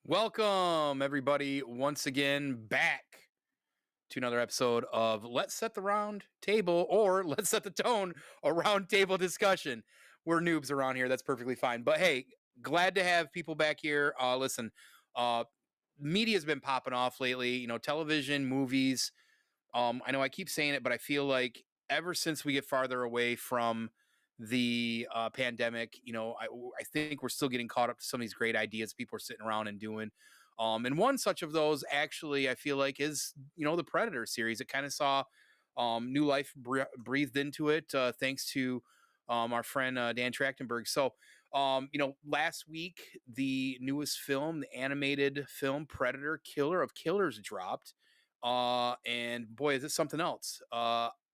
Welcome, everybody, once again back to another episode of Let's Set the Round Table, or Let's Set the Tone, a round table discussion. We're noobs around here. That's perfectly fine. But hey, glad to have people back here. Listen, uh, media's been popping off lately, television, movies. I know I keep saying it, but I feel like ever since we get farther away from the pandemic, I think we're still getting caught up to some of these great ideas people are sitting around and doing. And one such of those, actually, I feel like is the Predator series. It kind of saw new life breathed into it, thanks to our friend Dan Trachtenberg. So, last week the newest film, the animated film Predator: Killer of Killers, dropped. And boy, is this something else.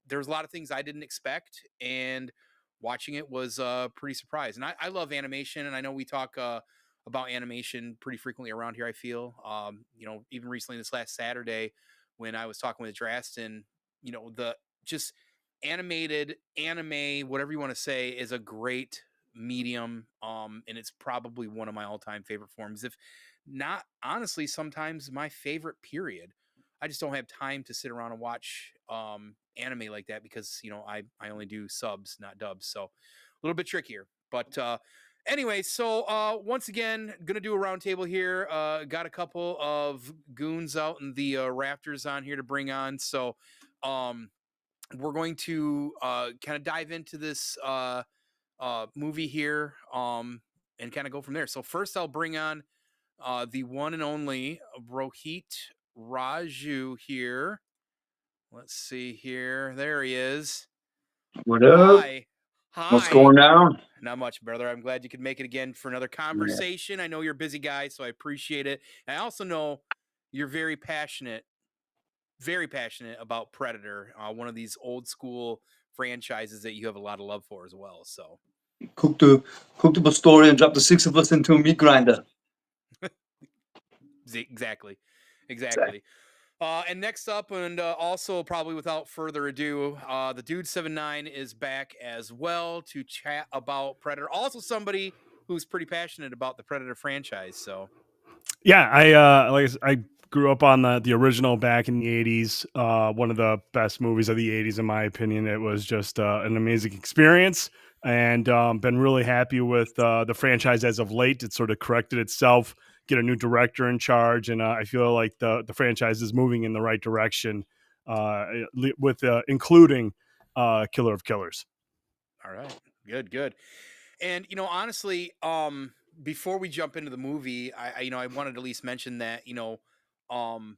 There's a lot of things I didn't expect, and watching it was pretty surprised. And I love animation, and I know we talk about animation pretty frequently around here. I feel, even recently this last Saturday when I was talking with Draston, the just animated anime, whatever you want to say, is a great medium. And it's probably one of my all-time favorite forms, if not honestly sometimes my favorite, period. I just don't have time to sit around and watch anime like that because I only do subs, not dubs, so a little bit trickier. But anyway, so once again, gonna do a roundtable here. Got a couple of goons out in the rafters on here to bring on, so um, we're going to kind of dive into this movie here, and kind of go from there. So first, I'll bring on the one and only Rohit Raju here. Let's see here. There he is. What up? Hi. What's Hi. going on? Not much, brother. I'm glad you could make it again for another Yeah. conversation. I know you're a busy guy, so I appreciate it. And I also know you're very passionate about Predator, one of these old school franchises that you have a lot of love for as well. So, Cooked up a story and dropped the six of us into a meat grinder. exactly. Exactly. Exactly. And next up, and also probably without further ado, the Dude79 is back as well to chat about Predator. Also, somebody who's pretty passionate about the Predator franchise. So, Yeah, I grew up on the original back in the '80s. One of the best movies of the '80s, in my opinion. It was just an amazing experience, and been really happy with the franchise as of late. It sort of corrected itself, get a new director in charge, and I feel like the franchise is moving in the right direction, with including Killer of Killers. all right, good, good. And honestly, before we jump into the movie, I wanted to at least mention that um,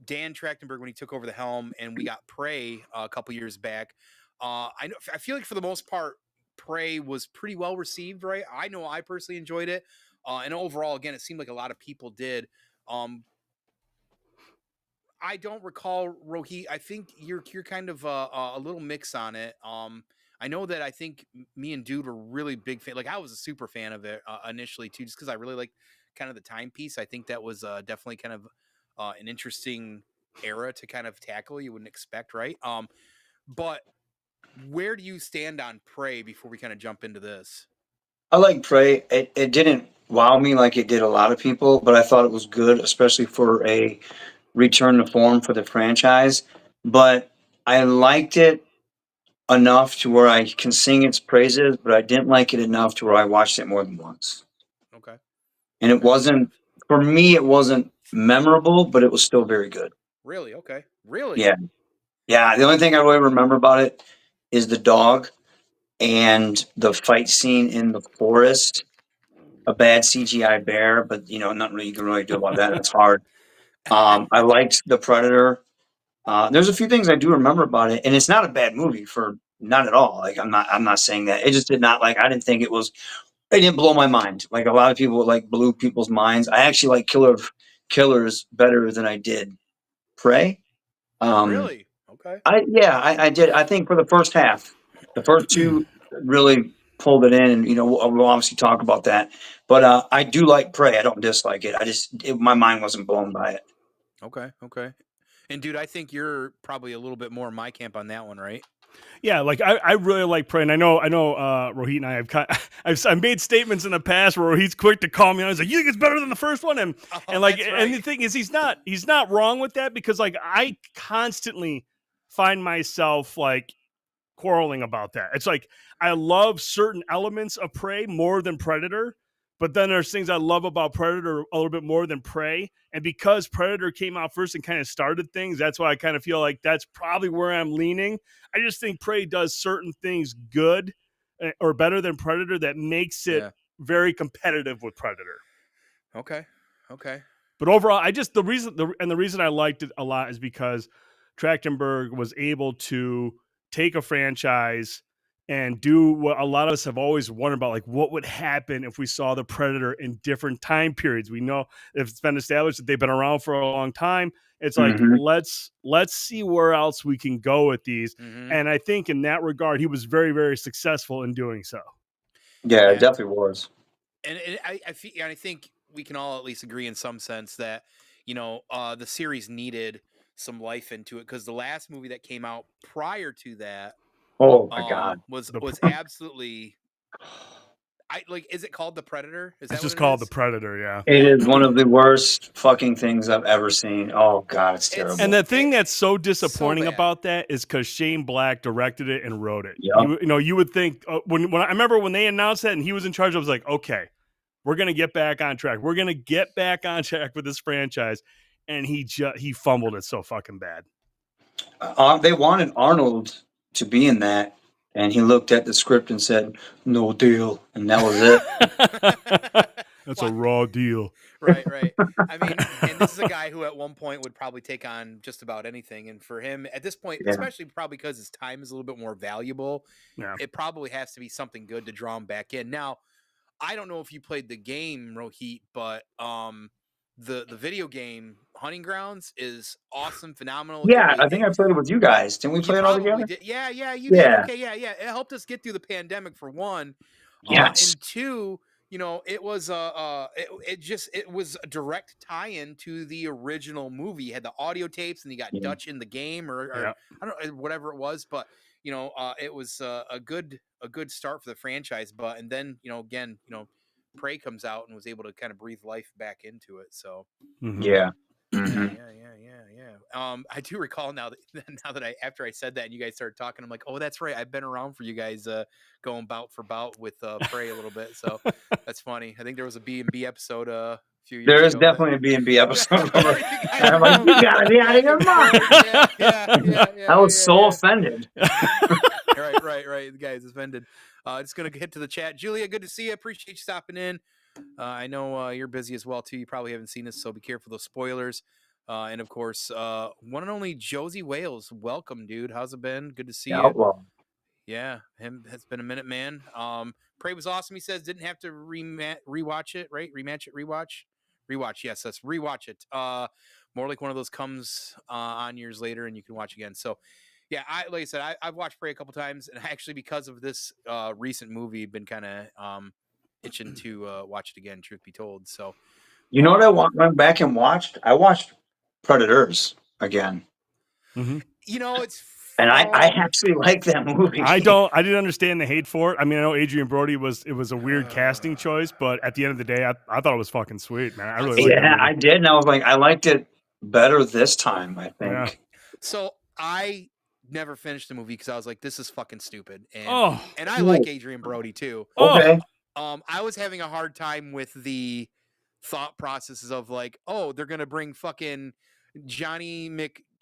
Dan Trachtenberg, when he took over the helm, and we got Prey a couple years back. I feel like for the most part, Prey was pretty well received, right? I know I personally enjoyed it, and overall, again, it seemed like a lot of people did. Um, I don't recall, Rohit. I think you're kind of a little mix on it. I know that I think me and Dude were really big fan. Like I was a super fan of it initially too, just because I really like kind of the timepiece. I think that was definitely kind of an interesting era to kind of tackle. You wouldn't expect, right? But where do you stand on Prey before we kind of jump into this? I like Prey. It didn't wow me like it did a lot of people, but I thought it was good, especially for a return to form for the franchise. But I liked it enough to where I can sing its praises, but I didn't like it enough to where I watched it more than once. Okay, And it okay, fair wasn't, enough. for me, it wasn't memorable, but it was still very good. Really? Okay, really? Yeah. Yeah. The only thing I really remember about it is the dog and the fight scene in the forest. A bad CGI bear, but nothing really you can really do about that. It's hard. I liked the Predator. There's a few things I do remember about it, and it's not a bad movie for not at all. Like I'm not saying that. It just did not like. I didn't think it was. It didn't blow my mind. Like a lot of people like blew people's minds. I actually like Killer of Killers better than I did Prey. Um, Really? Okay. I did. I think for the first half, the first two really pulled it in, and we'll obviously talk about that. But I do like Prey. I don't dislike it. My mind wasn't blown by it. Okay, okay. And dude, I think you're probably a little bit more in my camp on that one, right? Yeah, like I really like Prey, and I know Rohit and I have I've made statements in the past where he's quick to call me on. He's like, "You think it's better than the first one?" And like, that's and the right. thing is, he's not wrong with that, because like I constantly find myself like quarreling about that. It's like I love certain elements of Prey more than Predator, but then there's things I love about Predator a little bit more than Prey. And because Predator came out first and kind of started things, that's why I kind of feel like that's probably where I'm leaning. I just think Prey does certain things good or better than Predator that makes it very competitive with Predator. Okay. But overall, I just the reason I liked it a lot is because Trachtenberg was able to take a franchise and do what a lot of us have always wondered about, like what would happen if we saw the Predator in different time periods. We know if it's been established that they've been around for a long time. It's like let's see where else we can go with these. Mm-hmm. And I think in that regard, he was very, very successful in doing so. Yeah, it definitely was. And I think we can all at least agree in some sense that, you know, the series needed some life into it, because the last movie that came out prior to that, oh my god, was absolutely. Is it called The Predator? Is that it's just what it called is? The Predator? Yeah. it is one of the worst fucking things I've ever seen. Oh god, it's terrible. And the thing that's so disappointing bad. about that is because Shane Black directed it and wrote it. Yep. You would think when I remember when they announced that and he was in charge, I was like, okay, we're gonna get back on track. We're gonna get back on track with this franchise, and he fumbled it so fucking bad. They wanted Arnold to be in that, and he looked at the script and said, "No deal," and that was it. That's a raw deal. Right. I mean, and this is a guy who at one point would probably take on just about anything. And for him at this point, especially probably because his time is a little bit more valuable, it probably has to be something good to draw him back in. Now, I don't know if you played the game, Rohit, but the video game Hunting Grounds is awesome, phenomenal. Yeah, I think I played it with you guys. Didn't we play it all together? Did. Yeah, you did. Okay, yeah. It helped us get through the pandemic for one. Yes. And two, you know, it was it was a direct tie-in to the original movie. You had the audio tapes, and you got Dutch in the game, or I don't know, whatever it was, but you know, it was a good start for the franchise. But and then, you know, again, you know, Prey comes out and was able to kind of breathe life back into it. So yeah. I do recall now that after I said that and you guys started talking, I'm like, oh, that's right. I've been around for you guys going bout for bout with Prey a little bit. So that's funny. I think there was a B&B episode a few years ago. There is definitely a B&B episode. I'm like, you gotta be out of your mind. I was so offended. Right. The guy's offended. Just gonna get to the chat. Julia, good to see you. Appreciate you stopping in. I know you're busy as well too. You probably haven't seen this, so be careful of those spoilers. And of course, one and only Josie Wales. Welcome, dude. How's it been? Good to see you. Well. Yeah, it's been a minute, man. Prey was awesome. He says didn't have to rewatch it, right? Rewatch. Yes, let's rewatch it. More like one of those comes on years later, and you can watch again. So, yeah, like I said, I've watched Prey a couple times, and actually because of this recent movie, been kind of itching to watch it again. Truth be told, so you know what I went back and watched? I watched Predators again. Mm-hmm. You know, it's and I actually like that movie. I didn't understand the hate for it. I mean, I know Adrian Brody was a weird casting choice, but at the end of the day, I thought it was fucking sweet, man. I really liked it. I did, and I was like, I liked it better this time, I think. Yeah. So I never finished the movie because I was like, this is fucking stupid. And I like Adrian Brody too. Okay. I was having a hard time with the thought processes of like, oh, they're gonna bring fucking Johnny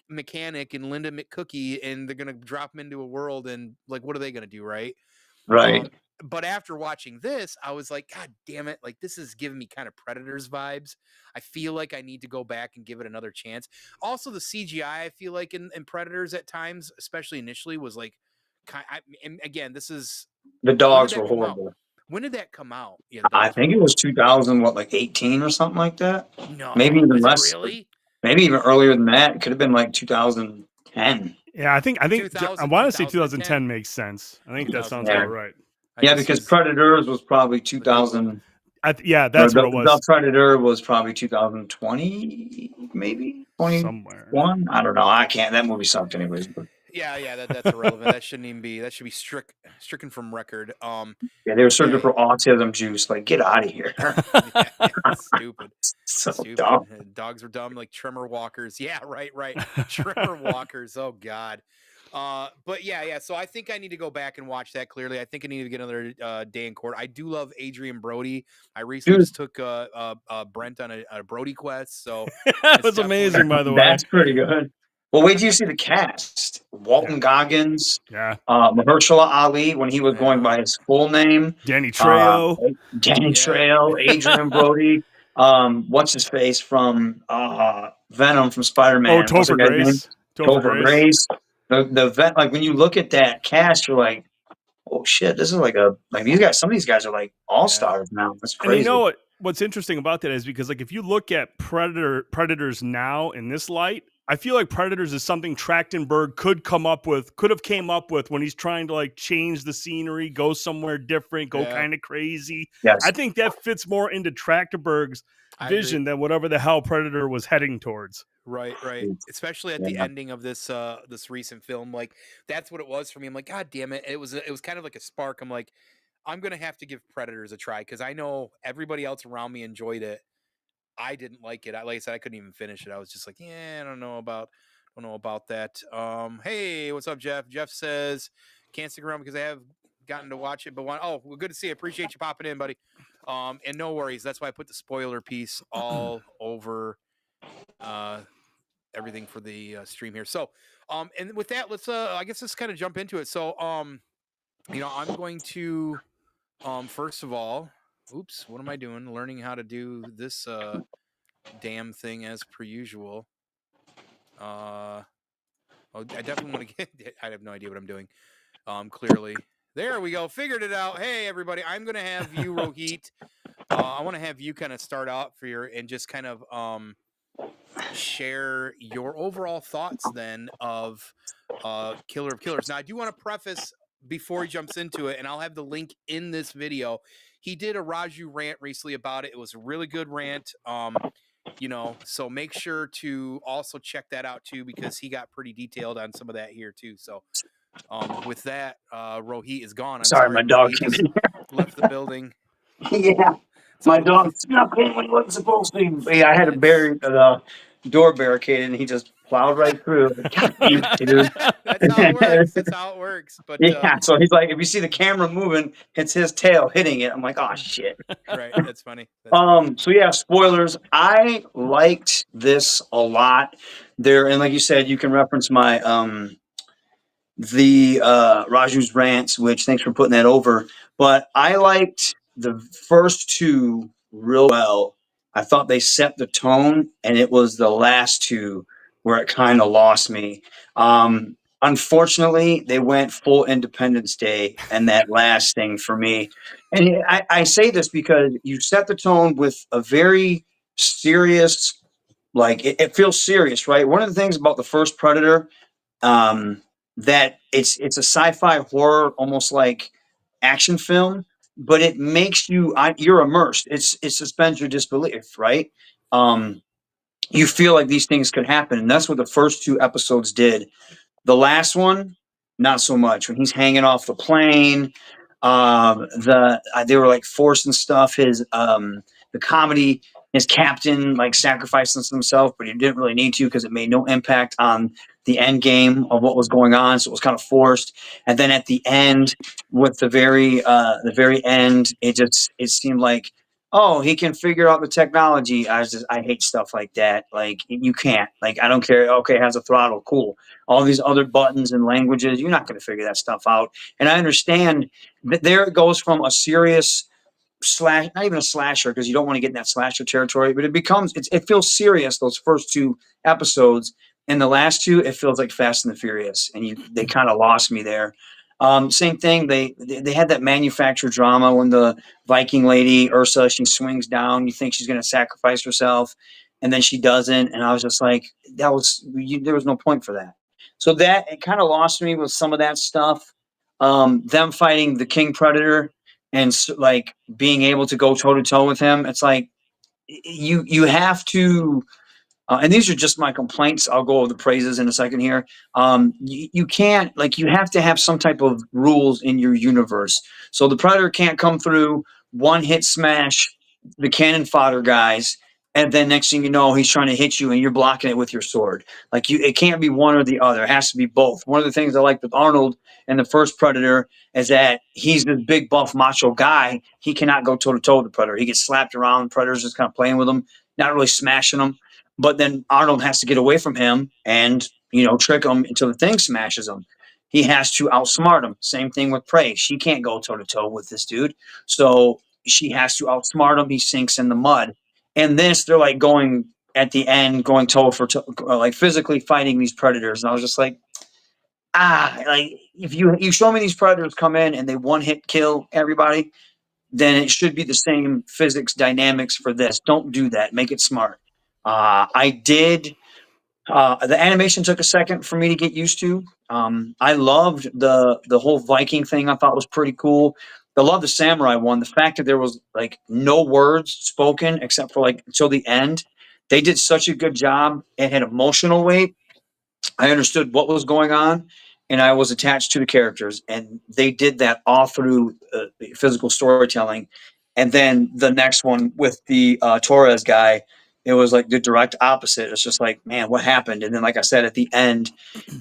Mechanic and Linda McCookie, and they're gonna drop them into a world, and like, what are they gonna do, right? But after watching this, I was like, God damn it, like this is giving me kind of Predators vibes. I feel like I need to go back and give it another chance. Also, the CGI, I feel like in Predators at times, especially initially, was like, and again, this is the dogs were horrible. When did that come out? Yeah, I think it was 2018 or something like that. No, maybe even less. Really? Maybe even earlier than that. It could have been like 2010. Yeah, I think I want to say 2010 makes sense. I think that sounds about right. Yeah, because Predators was probably 2000. That's what it was. The Predator was probably 2020, maybe 21. I don't know. I can't. That movie sucked anyways. But. Yeah, that's irrelevant. That shouldn't even be. That should be stricken from record. Yeah, they were searching Yeah, for autism juice. Like, get out of here. yeah, stupid. So Stupid. dumb. Dogs are dumb like trimmer walkers. Yeah, right. Trimmer walkers. Oh God. But yeah. So I think I need to go back and watch that. Clearly, I think I need to get another day in court. I do love Adrian Brody. I recently Dude, just took Brent on a Brody quest, so That it's was amazing, definitely by the way. that's pretty good. Well, wait till you see the cast. Yeah. Walton Goggins, Yeah. Mahershala Ali when he was going yeah, by his full name, Danny uh, Trejo. Danny yeah, Trejo, Adrian Brody, what's his face from Venom from Spider Oh, Man? What's the Topher guy's name? Grace. Topher Topher Grace. Grace. The vet, like when you look at that cast, you're like, oh shit, this is like these guys. Some of these guys are like all yeah. stars now. That's And you know crazy. what's interesting about that is because like if you look at Predators now in this light, I feel like Predators is something Trachtenberg could have came up with when he's trying to like change the scenery, go somewhere different, go Yeah. kind of crazy. Yes. I think that fits more into Trachtenberg's I agree. vision than whatever the hell Predator was heading towards. Right. Especially at the Yeah. ending of this recent film, like that's what it was for me. I'm like, God damn it! It was kind of like a spark. I'm like, I'm gonna have to give Predators a try because I know everybody else around me enjoyed it. I didn't like it. Like I said, I couldn't even finish it. I was just like, yeah, I don't know about that. Hey, what's up, Jeff? Jeff says can't stick around because I have gotten to watch it, but well, good to see you. Appreciate you popping in, buddy. And no worries. That's why I put the spoiler piece all over everything for the stream here. So, and with that, I guess let's kind of jump into it. So, I'm going to, first of all, oops, what am I doing? Learning how to do this damn thing as per usual. I definitely want to get. I have no idea what I'm doing. Clearly, there we go. Figured it out. Hey, everybody, I'm gonna have you, Rohit. I want to have you kind of start out and just kind of share your overall thoughts then of Killer of Killers. Now, I do want to preface before he jumps into it, and I'll have the link in this video. He did a Raju rant recently about it. It was a really good rant. So make sure to also check that out too, because he got pretty detailed on some of that here too. So with that, Rohit is gone. I'm Sorry, my sorry, dog Rohit came just in. left the building. Yeah, my So dog snuck in when he wasn't supposed to. Yeah, I had to it's bury the door barricade, and he just plowed right through. God damn it, dude. that's how it works. That's how it works. But Yeah, so he's like, if you see the camera moving, it's his tail hitting it. I'm like, oh shit. right, that's funny. That's funny. So yeah, spoilers. I liked this a lot. There, and like you said, you can reference my the Raju's rants, which thanks for putting that over. But I liked the first two real well. I thought they set the tone, and it was the last two where it kind of lost me. Unfortunately, they went full Independence Day and that last thing for me. And I say this because you set the tone with a very serious, like it feels serious, right? One of the things about the first Predator, um, that it's a sci-fi horror, almost like action film, but it makes you're immersed. It suspends your disbelief, right? Um, you feel like these things could happen, and that's what the first two episodes did. The last one, not so much. When he's hanging off the plane, they were like forcing stuff. The comedy, his captain like sacrificing himself, but he didn't really need to because it made no impact on the end game of what was going on. So it was kind of forced. And then at the end, with the very end, it seemed like, oh, he can figure out the technology. I hate stuff like that. Like you can't. Like I don't care. Okay, it has a throttle, cool. All these other buttons and languages, you're not going to figure that stuff out. And I understand that there it goes from a serious not even a slasher, because you don't want to get in that slasher territory, but it feels serious those first two episodes. And the last two, it feels like Fast and the Furious, and they kind of lost me there. Same thing. They had that manufactured drama when the Viking lady Ursa, she swings down. You think she's going to sacrifice herself, and then she doesn't. And I was just like, there was no point for that. So that it kind of lost me with some of that stuff. Them fighting the King Predator and like being able to go toe to toe with him. It's like you have to and these are just my complaints. I'll go over the praises in a second here. You can't, like, you have to have some type of rules in your universe. So the Predator can't come through, one hit smash the cannon fodder guys, and then next thing you know, he's trying to hit you and you're blocking it with your sword. Like, it can't be one or the other. It has to be both. One of the things I like with Arnold in the first Predator is that he's this big buff macho guy. He cannot go toe to toe with the Predator. He gets slapped around. Predator's just kind of playing with him, not really smashing him. But then Arnold has to get away from him and, trick him until the thing smashes him. He has to outsmart him. Same thing with Prey. She can't go toe to toe with this dude. So she has to outsmart him. He sinks in the mud. And this, they're like going at the end, going toe for toe, like physically fighting these predators. And I was just like, like, if you show me these predators come in and they one hit kill everybody, then it should be the same physics dynamics for this. Don't do that. Make it smart. I did. The animation took a second for me to get used to. I loved the whole Viking thing. I thought was pretty cool. I love the samurai one. The fact that there was like no words spoken except for like until the end. They did such a good job. It had emotional weight. I understood what was going on, and I was attached to the characters. And they did that all through physical storytelling. And then the next one with the Torres guy, it was like the direct opposite. It's just like, man, what happened? And then, like I said, at the end,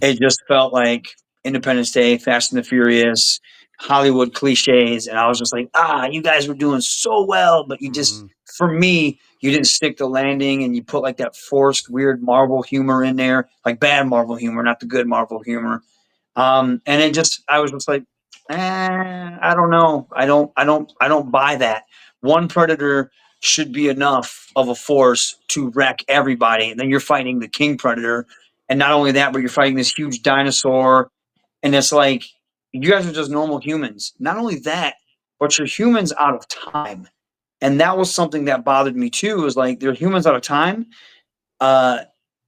it just felt like Independence Day, Fast and the Furious, Hollywood cliches. And I was just like, you guys were doing so well, but you just, for me, you didn't stick the landing, and you put like that forced weird Marvel humor in there, like bad Marvel humor, not the good Marvel humor. And I was just like, I don't know. I don't buy that. One Predator should be enough of a force to wreck everybody. And then you're fighting the King Predator. And not only that, but you're fighting this huge dinosaur. And it's like, you guys are just normal humans. Not only that, but you're humans out of time. And that was something that bothered me too, is like, they're humans out of time. Uh,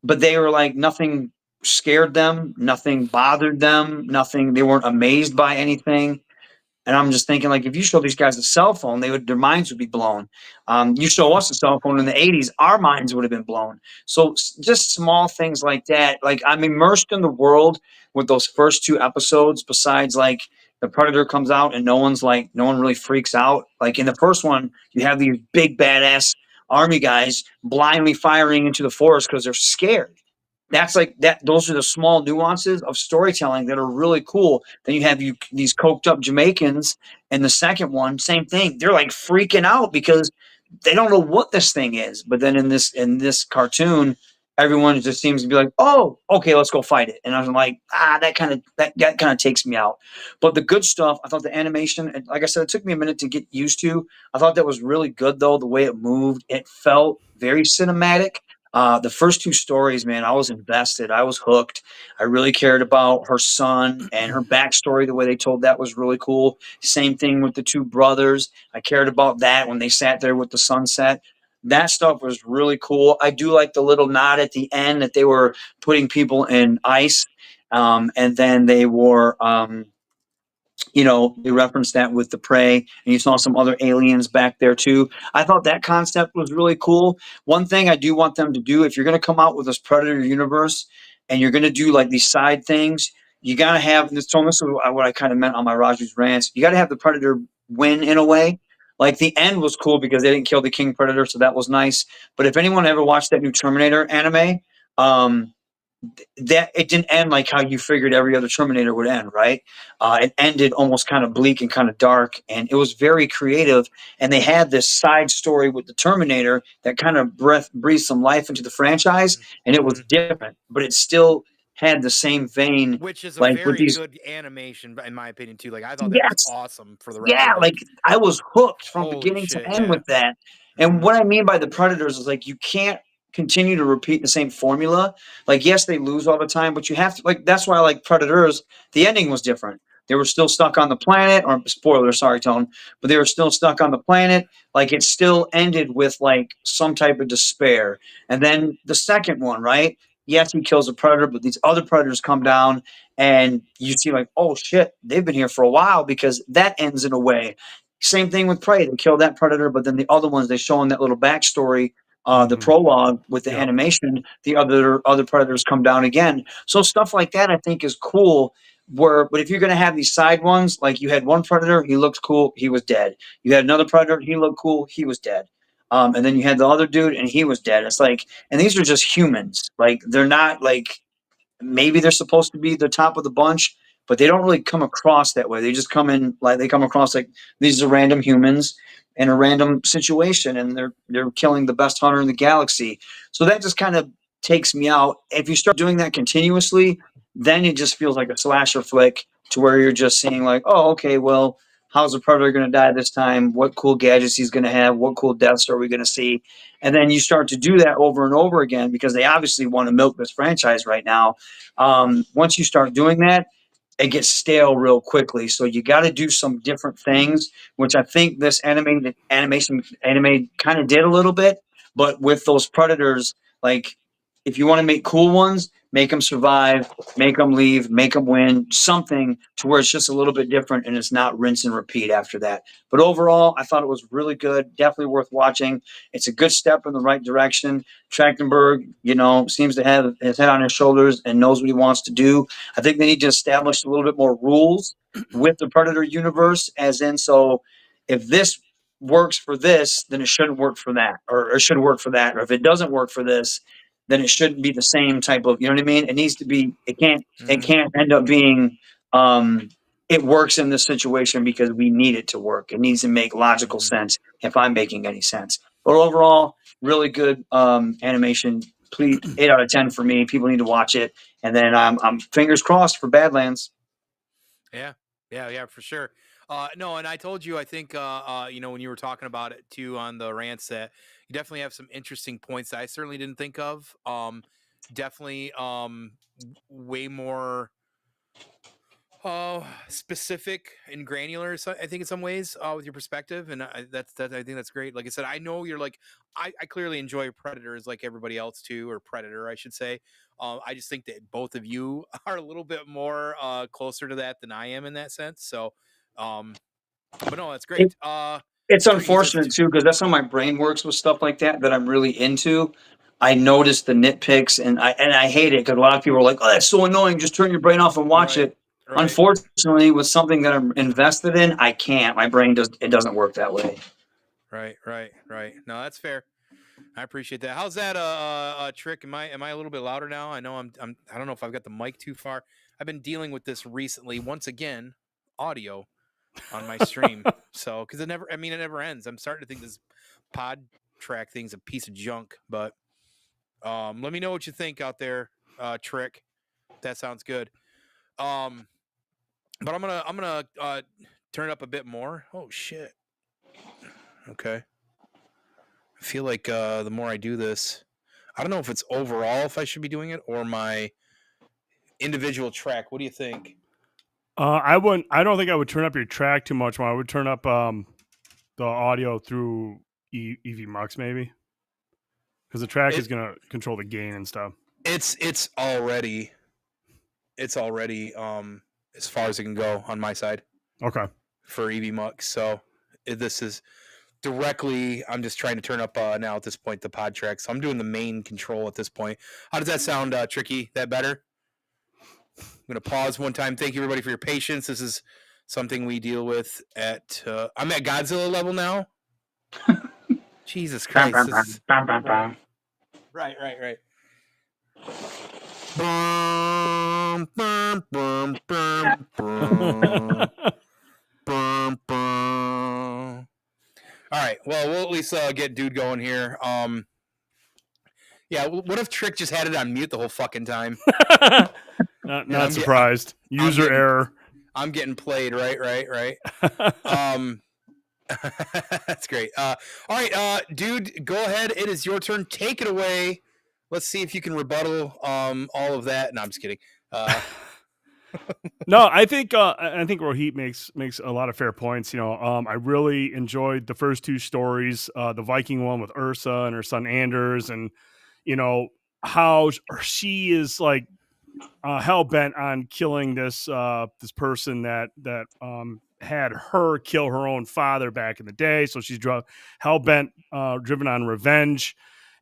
but they were like, nothing scared them, nothing bothered them, nothing, they weren't amazed by anything. And I'm just thinking, like, if you show these guys a cell phone, their minds would be blown. You show us a cell phone in the '80s, our minds would have been blown. So just small things like that. Like, I'm immersed in the world with those first two episodes. Besides, like, the Predator comes out and no one really freaks out. Like in the first one, you have these big badass army guys blindly firing into the forest because they're scared. That's like that. Those are the small nuances of storytelling that are really cool. Then you have these coked up Jamaicans in the second one. Same thing. They're like freaking out because they don't know what this thing is. But then in this cartoon, everyone just seems to be like, "Oh, okay, let's go fight it." And I was like, that kind of takes me out. But the good stuff, I thought the animation, like I said, it took me a minute to get used to. I thought that was really good though. The way it moved, it felt very cinematic. The first two stories, man, I was invested. I was hooked. I really cared about her son and her backstory. The way they told that was really cool. Same thing with the two brothers. I cared about that when they sat there with the sunset. That stuff was really cool. I do like the little nod at the end that they were putting people in ice, and then they were. They referenced that with the Prey, and you saw some other aliens back there too. I thought that concept was really cool. One thing I do want them to do, if you're going to come out with this Predator universe and you're going to do like these side things, you got to have this. So this is what I kind of meant on my Raju's rants. You got to have the Predator win in a way. Like the end was cool because they didn't kill the King Predator, so that was nice. But if anyone ever watched that new Terminator anime, that it didn't end like how you figured every other Terminator would end, right? It ended almost kind of bleak and kind of dark, and it was very creative. And they had this side story with the Terminator that kind of breathed some life into the franchise, and it was different, but it still had the same vein. Which is a like with very these, good animation, in my opinion, too. Like I thought that was yes, awesome for the yeah, record. like I was hooked from holy beginning shit, to end yeah. with that. And what I mean by the Predators is like you can't continue to repeat the same formula. Like, yes, they lose all the time, but you have to, like, that's why I like Predators. The ending was different. They were still stuck on the planet, or spoiler, sorry, Tone, but they were still stuck on the planet. Like, it still ended with like some type of despair. And then the second one, right? Yes, he kills a predator, but these other predators come down, and you see like, oh shit, they've been here for a while, because that ends in a way. Same thing with Prey. They kill that predator, but then the other ones, they show in that little backstory the prologue with the Yep. animation, the other predators come down again. So stuff like that I think is cool. But if you're going to have these side ones, like you had one predator, he looked cool, he was dead. You had another predator, he looked cool, he was dead. And then you had the other dude, and he was dead. It's like, and these are just humans. Like they're not like, maybe they're supposed to be the top of the bunch, but they don't really come across that way. They just come in like they come across like these are random humans in a random situation, and they're killing the best hunter in the galaxy. So that just kind of takes me out. If you start doing that continuously, then it just feels like a slasher flick to where you're just seeing like, oh, okay, well, how's the predator going to die this time? What cool gadgets he's going to have? What cool deaths are we going to see? And then you start to do that over and over again because they obviously want to milk this franchise right now. Once you start doing that, it gets stale real quickly. So you got to do some different things, which I think this anime kind of did a little bit. But with those predators, like if you want to make cool ones, make them survive, make them leave, make them win, something to where it's just a little bit different and it's not rinse and repeat after that. But overall, I thought it was really good, definitely worth watching. It's a good step in the right direction. Trachtenberg, seems to have his head on his shoulders and knows what he wants to do. I think they need to establish a little bit more rules with the Predator universe, as in, so if this works for this, then it shouldn't work for that, or it should work for that. Or if it doesn't work for this, then it shouldn't be the same type of, you know what I mean? It needs to be, it can't end up being, it works in this situation because we need it to work. It needs to make logical sense if I'm making any sense. But overall, really good animation. Please, 8 out of 10 for me. People need to watch it. And then I'm fingers crossed for Badlands. Yeah, for sure. No, and I told you, I think, when you were talking about it too on the rants, that you definitely have some interesting points that I certainly didn't think of. Definitely, way more specific and granular, so I think in some ways, with your perspective, and I think that's great. Like I said, I know you're like, I clearly enjoy Predators like everybody else too, or Predator, I should say. I just think that both of you are a little bit more closer to that than I am in that sense. So, but no, that's great. It's Trigger, he says unfortunate too, because that's how my brain works with stuff like that I'm really into. I notice the nitpicks, and I hate it because a lot of people are like, "Oh, that's so annoying. Just turn your brain off and watch right, it." Unfortunately, with something that I'm invested in, I can't. My brain doesn't work that way. Right. No, that's fair. I appreciate that. How's that Trick? Am I a little bit louder now? I know I don't know if I've got the mic too far. I've been dealing with this recently. Once again, audio on my stream. So, because it never ends. I'm starting to think this pod track thing's a piece of junk. But let me know what you think out there, Trick. That sounds good. But I'm gonna turn it up a bit more. Oh shit. Okay. I feel like the more I do this, I don't know if it's overall if I should be doing it or my individual track. What do you think? I wouldn't. I don't think I would turn up your track too much more. I would turn up the audio through EV Mux maybe, because the track is gonna control the gain and stuff. It's already as far as it can go on my side. Okay. For EV Mux, so this is directly. I'm just trying to turn up now at this point the pod track. So I'm doing the main control at this point. How does that sound, Tricky? That better? I'm going to pause one time. Thank you, everybody, for your patience. This is something we deal with at... I'm at Godzilla level now. Jesus Christ. Right. Bum, bum, bum, bum, bum, bum, bum. All right. Well, we'll at least get Dude going here. Yeah, what if Trick just had it on mute the whole fucking time? Not surprised. User error. I'm getting played, right. That's great. All right, Dude, go ahead. It is your turn. Take it away. Let's see if you can rebuttal all of that. No, I'm just kidding. No, I think Rohit makes a lot of fair points. I really enjoyed the first two stories, the Viking one with Ursa and her son Anders, and how she is like hell bent on killing this person that had her kill her own father back in the day. So she's hell bent, driven on revenge.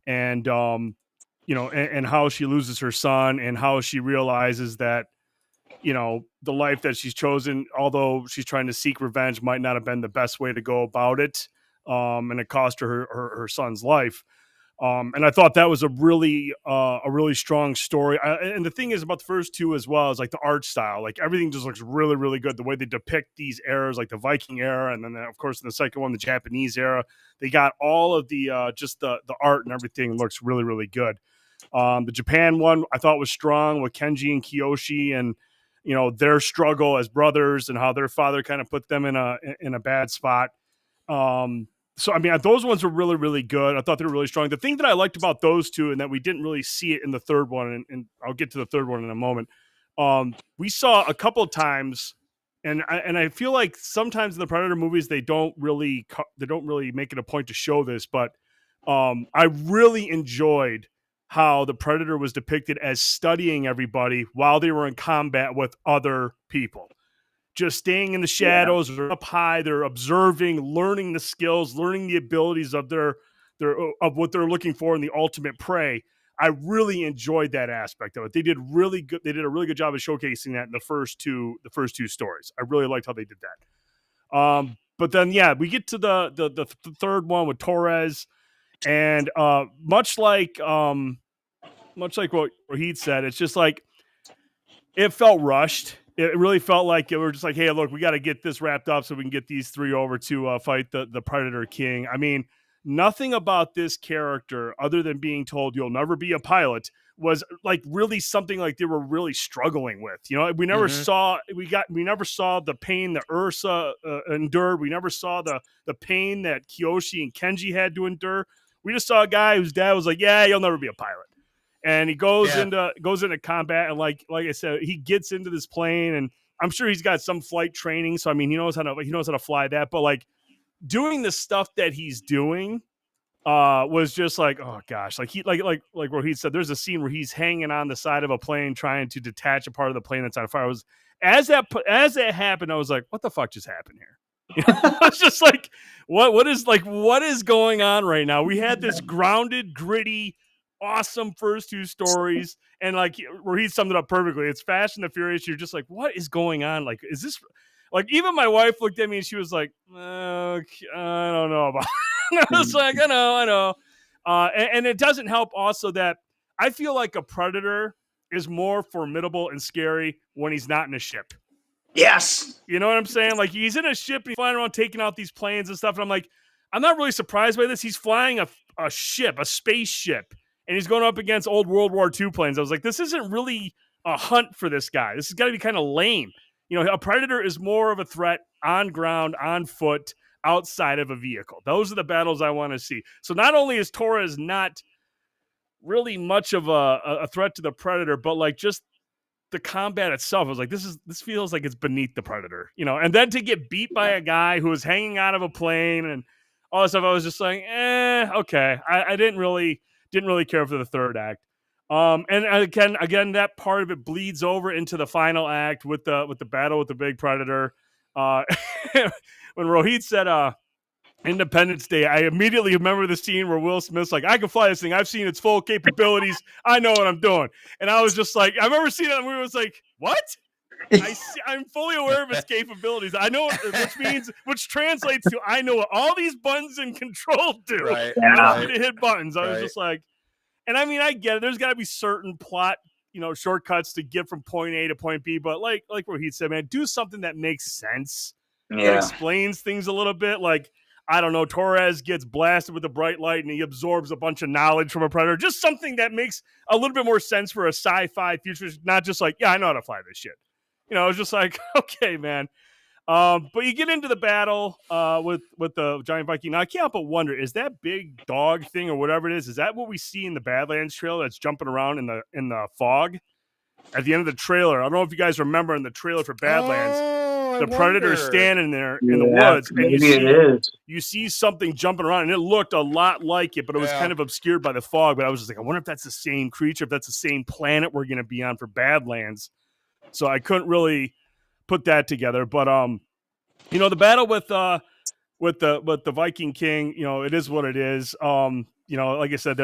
and and how she loses her son, and how she realizes that the life that she's chosen, although she's trying to seek revenge, might not have been the best way to go about it, and it cost her son's life. And I thought that was a really strong story. And the thing is about the first two as well is like the art style, like everything just looks really, really good. The way they depict these eras, like the Viking era, and then of course in the second one, the Japanese era, they got all of the just the art and everything looks really, really good. The Japan one I thought was strong with Kenji and Kiyoshi, and their struggle as brothers and how their father kind of put them in a bad spot. So, I mean, those ones were really, really good. I thought they were really strong. The thing that I liked about those two, and that we didn't really see it in the third one, and I'll get to the third one in a moment, we saw a couple of times, and I feel like sometimes in the Predator movies they don't really make it a point to show this, but I really enjoyed how the Predator was depicted as studying everybody while they were in combat with other people. Just staying in the shadows, or up high, they're observing, learning the skills, learning the abilities of their of what they're looking for in the ultimate prey. I really enjoyed that aspect of it. They did really good. They did a really good job of showcasing that in the first two stories. I really liked how they did that. But then we get to the third one with Torres, and much like what Rohit said, it's just like it felt rushed. It really felt like it were just like, hey, look, we got to get this wrapped up so we can get these three over to fight the Predator King. I mean, nothing about this character, other than being told you'll never be a pilot, was like really something like they were really struggling with. We never saw the pain that Ursa endured. We never saw the pain that Kiyoshi and Kenji had to endure. We just saw a guy whose dad was like, yeah, you'll never be a pilot. And he goes into combat, and like I said, he gets into this plane, and I'm sure he's got some flight training. So I mean, he knows how to fly that. But like doing the stuff that he's doing was just like, oh gosh, like Rohit said, there's a scene where he's hanging on the side of a plane trying to detach a part of the plane that's on fire. As that happened, I was like, what the fuck just happened here? I was just like, what is going on right now? We had this grounded, gritty, awesome first two stories, and like Rohit summed it up perfectly. It's Fast and the Furious. You're just like, what is going on? Like, is this like, even my wife looked at me and she was like, I don't know about it. I was like, I know. And it doesn't help also that I feel like a Predator is more formidable and scary when he's not in a ship. Yes. You know what I'm saying? Like, he's in a ship, he's flying around taking out these planes and stuff, and I'm like, I'm not really surprised by this. He's flying a ship, a spaceship, and he's going up against old World War II planes. I was like, this isn't really a hunt for this guy. This has got to be kind of lame. A Predator is more of a threat on ground, on foot, outside of a vehicle. Those are the battles I want to see. So not only is Torres not really much of a threat to the Predator, but like just the combat itself, I was like, this feels like it's beneath the Predator, and then to get beat by a guy who was hanging out of a plane and all this stuff, I was just like, okay. I didn't really care for the third act. And again, that part of it bleeds over into the final act with the battle with the big Predator. When Rohit said, Independence Day, I immediately remember the scene where Will Smith's like, I can fly this thing. I've seen its full capabilities. I know what I'm doing. And I was just like, I remember seeing it, and we was like, what? I'm fully aware of its capabilities. I know, which translates to, I know what all these buttons and controls do. Right. I want you to hit buttons. I was just like, and I mean, I get it. There's got to be certain plot, shortcuts to get from point A to point B. But like what he said, man, do something that makes sense. That explains things a little bit. Like, I don't know, Torres gets blasted with a bright light and he absorbs a bunch of knowledge from a Predator. Just something that makes a little bit more sense for a sci-fi future. Not just like, yeah, I know how to fly this shit. It's just like, okay, man. But you get into the battle with the giant Viking. Now, I can't help but wonder, is that big dog thing or whatever it is that what we see in the Badlands trailer that's jumping around in the fog? At the end of the trailer, I don't know if you guys remember in the trailer for Badlands, the Predator's standing there in the woods, and you see something jumping around, and it looked a lot like it, but it was kind of obscured by the fog. But I was just like, I wonder if that's the same creature, if that's the same planet we're going to be on for Badlands. So I couldn't really put that together. But the battle with the Viking King, it is what it is. Like I said,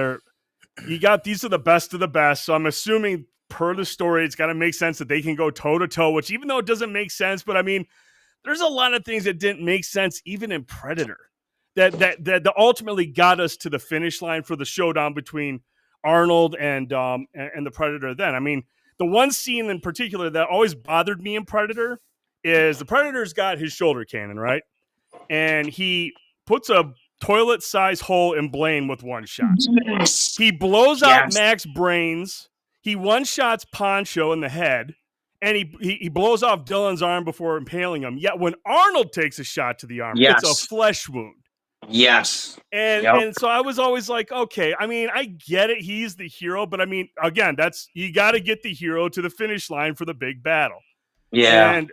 you got these are the best of the best. So I'm assuming per the story, it's got to make sense that they can go toe to toe, which even though it doesn't make sense, but I mean, there's a lot of things that didn't make sense even in Predator that ultimately got us to the finish line for the showdown between Arnold and the Predator. Then, I mean, the one scene in particular that always bothered me in Predator is the Predator's got his shoulder cannon, right? And he puts a toilet-sized hole in Blaine with one shot. Yes. He blows out Yes. Mac's brains. He one-shots Poncho in the head. And he blows off Dylan's arm before impaling him. Yet when Arnold takes a shot to the arm, Yes. it's a flesh wound. Yes. And so I was always like, okay, I mean, I get it. He's the hero. But I mean, again, you got to get the hero to the finish line for the big battle. Yeah. And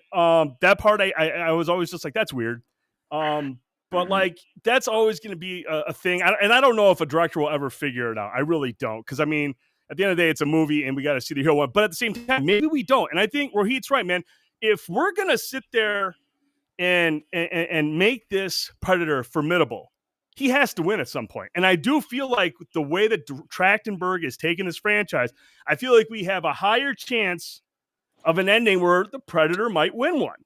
that part, I was always just like, that's weird. But like, that's always going to be a thing. And I don't know if a director will ever figure it out. I really don't. Because I mean, at the end of the day, it's a movie and we got to see the hero one. But at the same time, maybe we don't. And I think Rohit's right, man. If we're going to sit there and make this Predator formidable, he has to win at some point. And I do feel like the way that Trachtenberg is taking this franchise, I feel like we have a higher chance of an ending where the Predator might win one.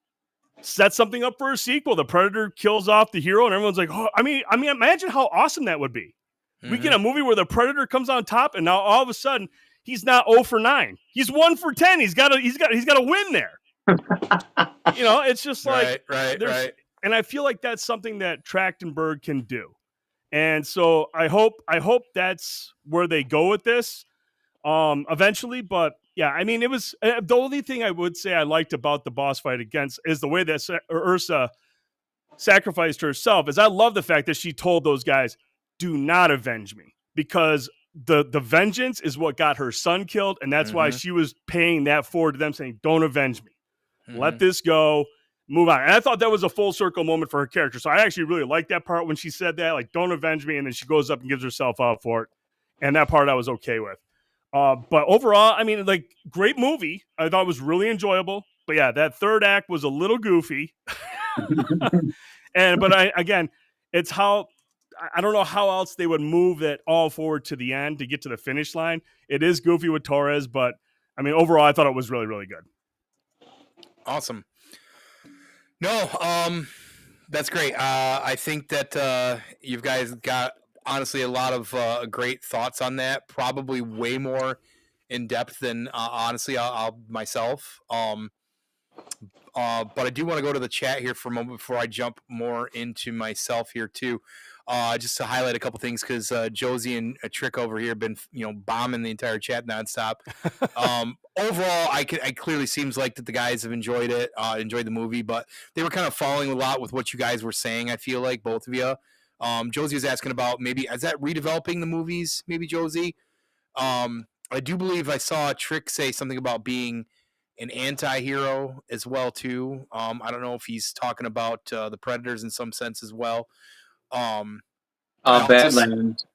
Set something up for a sequel. The Predator kills off the hero and everyone's like, oh, I mean, imagine how awesome that would be. Mm-hmm. We get a movie where the Predator comes on top and now all of a sudden he's not 0 for 9. He's 1 for 10. He's got a win there. You know, it's just like right. And I feel like that's something that Trachtenberg can do. And so I hope that's where they go with this eventually. But yeah, I mean, it was the only thing I would say I liked about the boss fight against is the way that Ursa sacrificed herself. Is I love the fact that she told those guys, do not avenge me, because the vengeance is what got her son killed. And that's why she was paying that forward to them, saying, don't avenge me. Let this go, move on. And I thought that was a full circle moment for her character. So I actually really liked that part when she said that, like, don't avenge me. And then she goes up and gives herself up for it. And that part I was okay with. But overall, I mean, like, great movie. I thought it was really enjoyable. But yeah, that third act was a little goofy. Again, it's how, I don't know how else they would move that all forward to the end to get to the finish line. It is goofy with Torres, but I mean, overall, I thought it was really, really good. Awesome. No, that's great. I think that you guys got, honestly, a lot of great thoughts on that. Probably way more in depth than honestly I'll myself. But I do want to go to the chat here for a moment before I jump more into myself here too. Just to highlight a couple things, because Josie and Trick over here have been bombing the entire chat nonstop. Overall, I clearly seems like that the guys have enjoyed it, enjoyed the movie, but they were kind of following a lot with what you guys were saying. I feel like both of you. Josie was asking about maybe is that redeveloping the movies? Maybe Josie. I do believe I saw Trick say something about being an anti-hero as well too. I don't know if he's talking about the Predators in some sense as well. Badlands.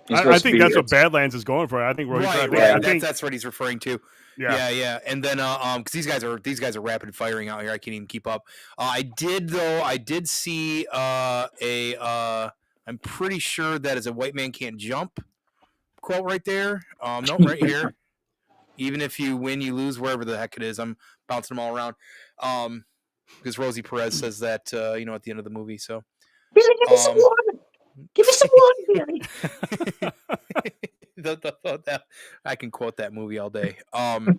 I think that's what Badlands is going for. I think right. That's what he's referring to. Yeah. And then because these guys are rapid firing out here. I can't even keep up. I did see I'm pretty sure that is a white man can't jump quote right there. No, right here. Even if you win, you lose, wherever the heck it is. I'm bouncing them all around. Because Rosie Perez says that at the end of the movie. So Billy, give me some water. Give me some water, Billy. I can quote that movie all day. No,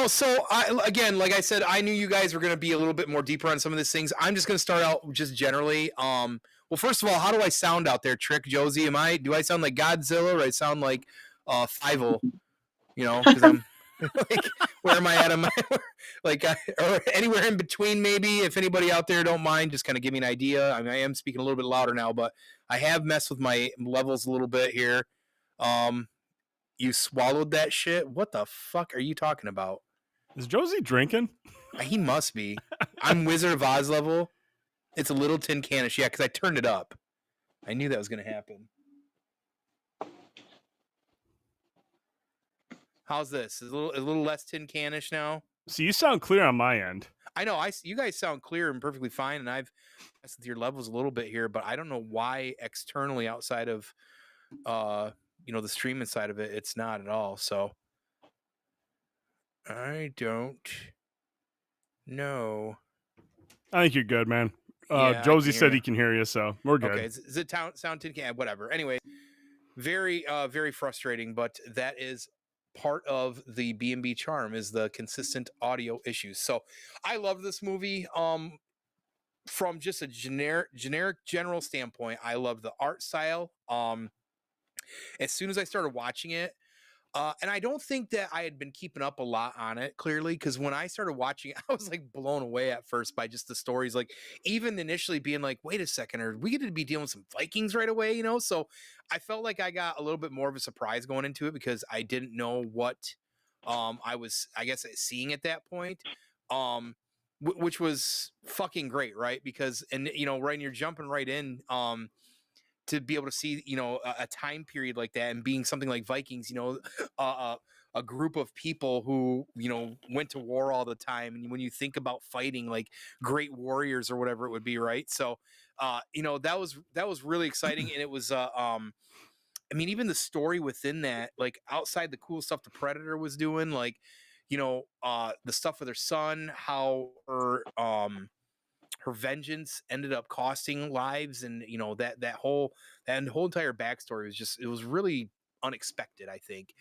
so again, like I said, I knew you guys were going to be a little bit more deeper on some of these things. I'm just going to start out just generally. Well, first of all, how do I sound out there, Trick, Josie? Do I sound like Godzilla, or I sound like Fievel? Because I'm like, where am I at? Am I like, or anywhere in between? Maybe if anybody out there don't mind, just kind of give me an idea. I mean, I am speaking a little bit louder now, but I have messed with my levels a little bit here. You swallowed that shit? What the fuck are you talking about? Is Josie drinking? He must be. I'm Wizard of Oz level. It's a little tin canish. Yeah, because I turned it up. I knew that was going to happen. How's this? Is a little less tin canish now? So you sound clear on my end. I know. You guys sound clear and perfectly fine, and I've messed with your levels a little bit here, but I don't know why externally outside of the streaming side of it, it's not at all. So I don't know. I think you're good, man. Yeah, I Josie can hear said you. he can hear you, so we're good. Okay, is it sound tin can? Whatever. Anyway, very very frustrating, but that is part of the B&B charm, is the consistent audio issues. So I love this movie. From just a general standpoint, I love the art style. As soon as I started watching it, and I don't think that I had been keeping up a lot on it, clearly, because when I started watching it, I was like blown away at first by just the stories. Like, even initially being like, wait a second, are we going to be dealing with some Vikings right away? So I felt like I got a little bit more of a surprise going into it, because I didn't know what I was, I guess, seeing at that point. Which was fucking great, right? Because, and right, and you're jumping right in. To be able to see, a time period like that, and being something like Vikings, a group of people who, went to war all the time. And when you think about fighting like great warriors or whatever it would be, right? So, that was really exciting. And it was, I mean, even the story within that, like outside the cool stuff the Predator was doing, like, the stuff with her son, how her vengeance ended up costing lives, and that whole entire backstory was just, it was really unexpected, I think.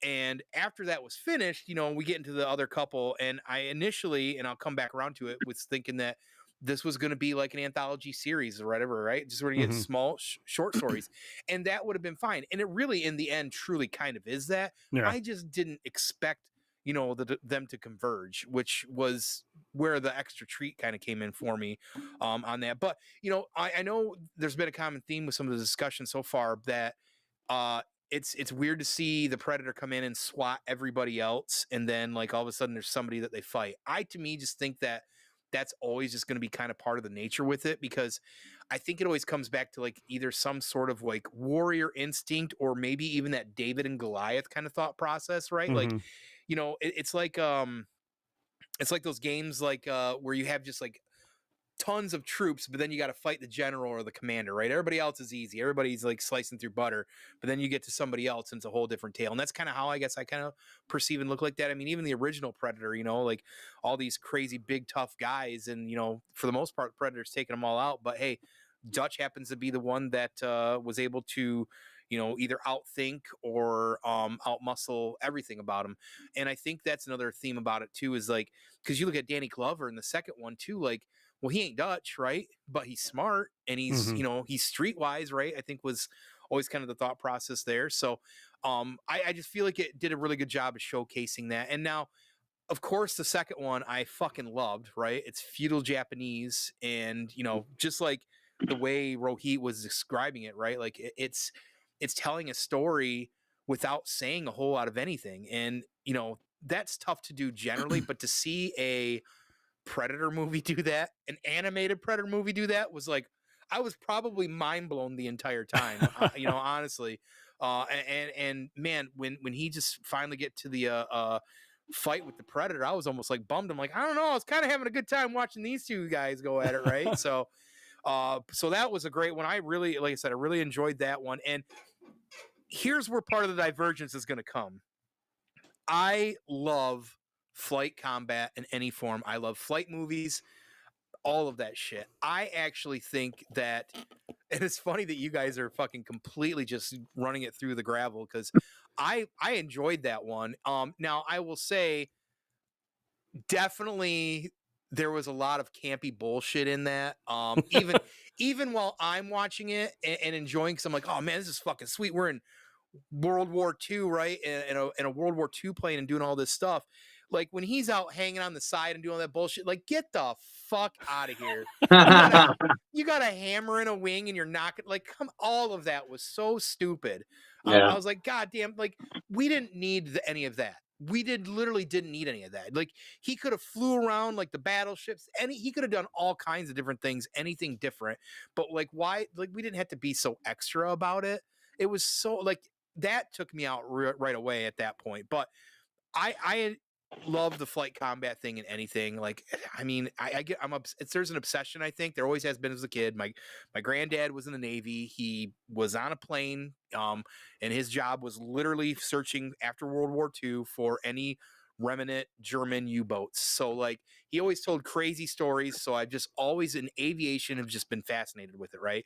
And after that was finished, we get into the other couple, and I initially, and I'll come back around to it, was thinking that this was going to be like an anthology series or whatever, right? Just where you get small short stories, and that would have been fine. And it really, in the end, truly kind of is that. Yeah. I just didn't expect, them to converge, which was where the extra treat kind of came in for me, on that. But I know there's been a common theme with some of the discussion so far, that uh it's weird to see the Predator come in and swat everybody else, and then like all of a sudden there's somebody that they fight. I, to me, just think that that's always just going to be kind of part of the nature with it, because I think it always comes back to like either some sort of like warrior instinct, or maybe even that David and Goliath kind of thought process, right? Like, it's like those games, like where you have just like tons of troops, but then you got to fight the general or the commander, right? Everybody else is easy. Everybody's like slicing through butter, but then you get to somebody else and it's a whole different tale. And that's kind of how I guess I kind of perceive and look like that. I mean, even the original Predator, like all these crazy big tough guys, and for the most part, Predator's taking them all out. But hey, Dutch happens to be the one that was able to, either outthink or outmuscle everything about him. And I think that's another theme about it too, is like, because you look at Danny Glover in the second one too, like, well, he ain't Dutch, right? But he's smart, and he's, he's streetwise, right? I think was always kind of the thought process there. So I just feel like it did a really good job of showcasing that. And now, of course, the second one I fucking loved, right? It's feudal Japanese, and just like the way Rohit was describing it, right? Like it's telling a story without saying a whole lot of anything. And that's tough to do generally, but to see a Predator movie do that, an animated Predator movie do that, was like, I was probably mind blown the entire time, honestly. And man, when he just finally get to the fight with the Predator, I was almost like bummed. I'm like, I don't know, I was kind of having a good time watching these two guys go at it, right? So that was a great one. I really, like I said, I really enjoyed that one. And here's where part of the divergence is going to come. I love flight combat in any form. I love flight movies, all of that shit. I actually think that, and it's funny that you guys are fucking completely just running it through the gravel, because I enjoyed that one. Now I will say, definitely there was a lot of campy bullshit in that. Even while I'm watching it and enjoying, because I'm like, oh man, this is fucking sweet. We're in World War II, right? In a World War II plane and doing all this stuff. Like when he's out hanging on the side and doing all that bullshit, like get the fuck out of here. You got a hammer in a wing and you're knocking, like, come, all of that was so stupid. Yeah. I was like, God damn, like we didn't need any of that. We literally didn't need any of that. Like he could have flew around like the battleships, he could have done all kinds of different things, anything different. But like, why? Like we didn't have to be so extra about it. It was so like, that took me out right away at that point. But I love the flight combat thing in anything. Like, I mean, there's an obsession. I think there always has been as a kid. My granddad was in the Navy. He was on a plane, and his job was literally searching after World War II for any remnant German U-boats. So like, he always told crazy stories. So I've just always in aviation have just been fascinated with it. Right.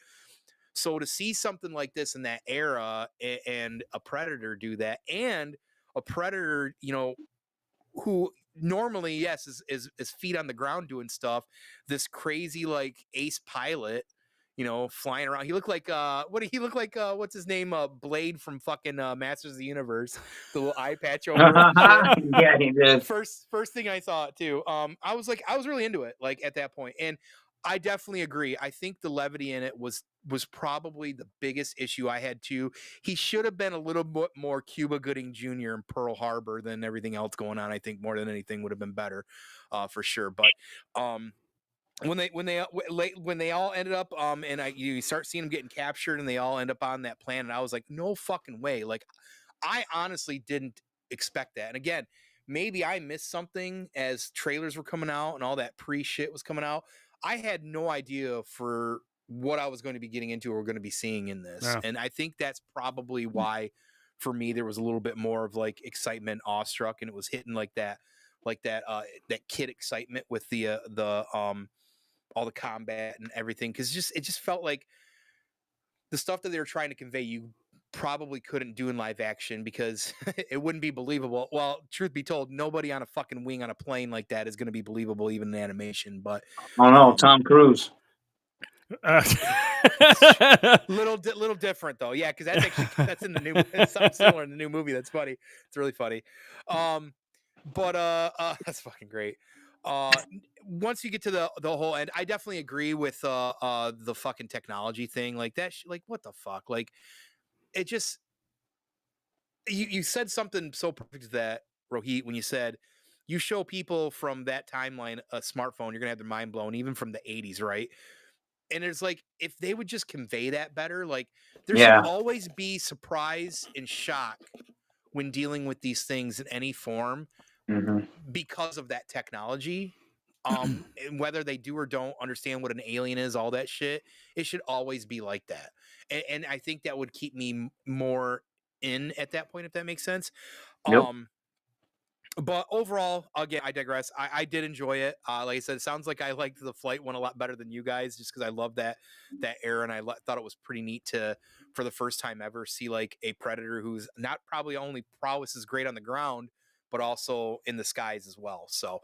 So to see something like this in that era and a Predator do that, and a Predator, who normally, yes, is feet on the ground doing stuff, this crazy like ace pilot, flying around. He looked like what did he look like? What's his name? Blade from fucking Masters of the Universe, the little eye patch over him. Yeah, he did. First thing I saw it too. I was really into it, like at that point. And I definitely agree. I think the levity in it was probably the biggest issue I had too. He should have been a little bit more Cuba Gooding Jr. in Pearl Harbor than everything else going on. I think more than anything would have been better, for sure. But when they all ended up and you start seeing them getting captured and they all end up on that planet, I was like, no fucking way. Like, I honestly didn't expect that. And again, maybe I missed something as trailers were coming out and all that pre-shit was coming out. I had no idea for what I was going to be getting into or going to be seeing in this. Yeah. And I think that's probably why for me there was a little bit more of like excitement, awestruck, and it was hitting like that kid excitement with the all the combat and everything, because it just felt like the stuff that they were trying to convey you probably couldn't do in live action because it wouldn't be believable. Well, truth be told, nobody on a fucking wing on a plane like that is going to be believable even in animation. But Oh no, Tom Cruise. little different though, yeah, because that's in the new. It's something similar in the new movie. That's funny. It's really funny. But that's fucking great. Once you get to the whole end, I definitely agree with the fucking technology thing, like that. Like, what the fuck? Like, it just you said something so perfect that, Rohit, when you said you show people from that timeline a smartphone, you're gonna have their mind blown, even from the 80s, right? And it's like, if they would just convey that better, like there should Yeah. always be surprise and shock when dealing with these things in any form hmm because of that technology. And whether they do or don't understand what an alien is, all that shit, it should always be like that. And I think that would keep me more in at that point, if that makes sense. Yep. But overall, again, I digress. I did enjoy it. Like I said, it sounds like I liked the flight one a lot better than you guys, just because I love that era, and I thought it was pretty neat to, for the first time ever, see like a Predator who's not probably only prowess is great on the ground, but also in the skies as well. So,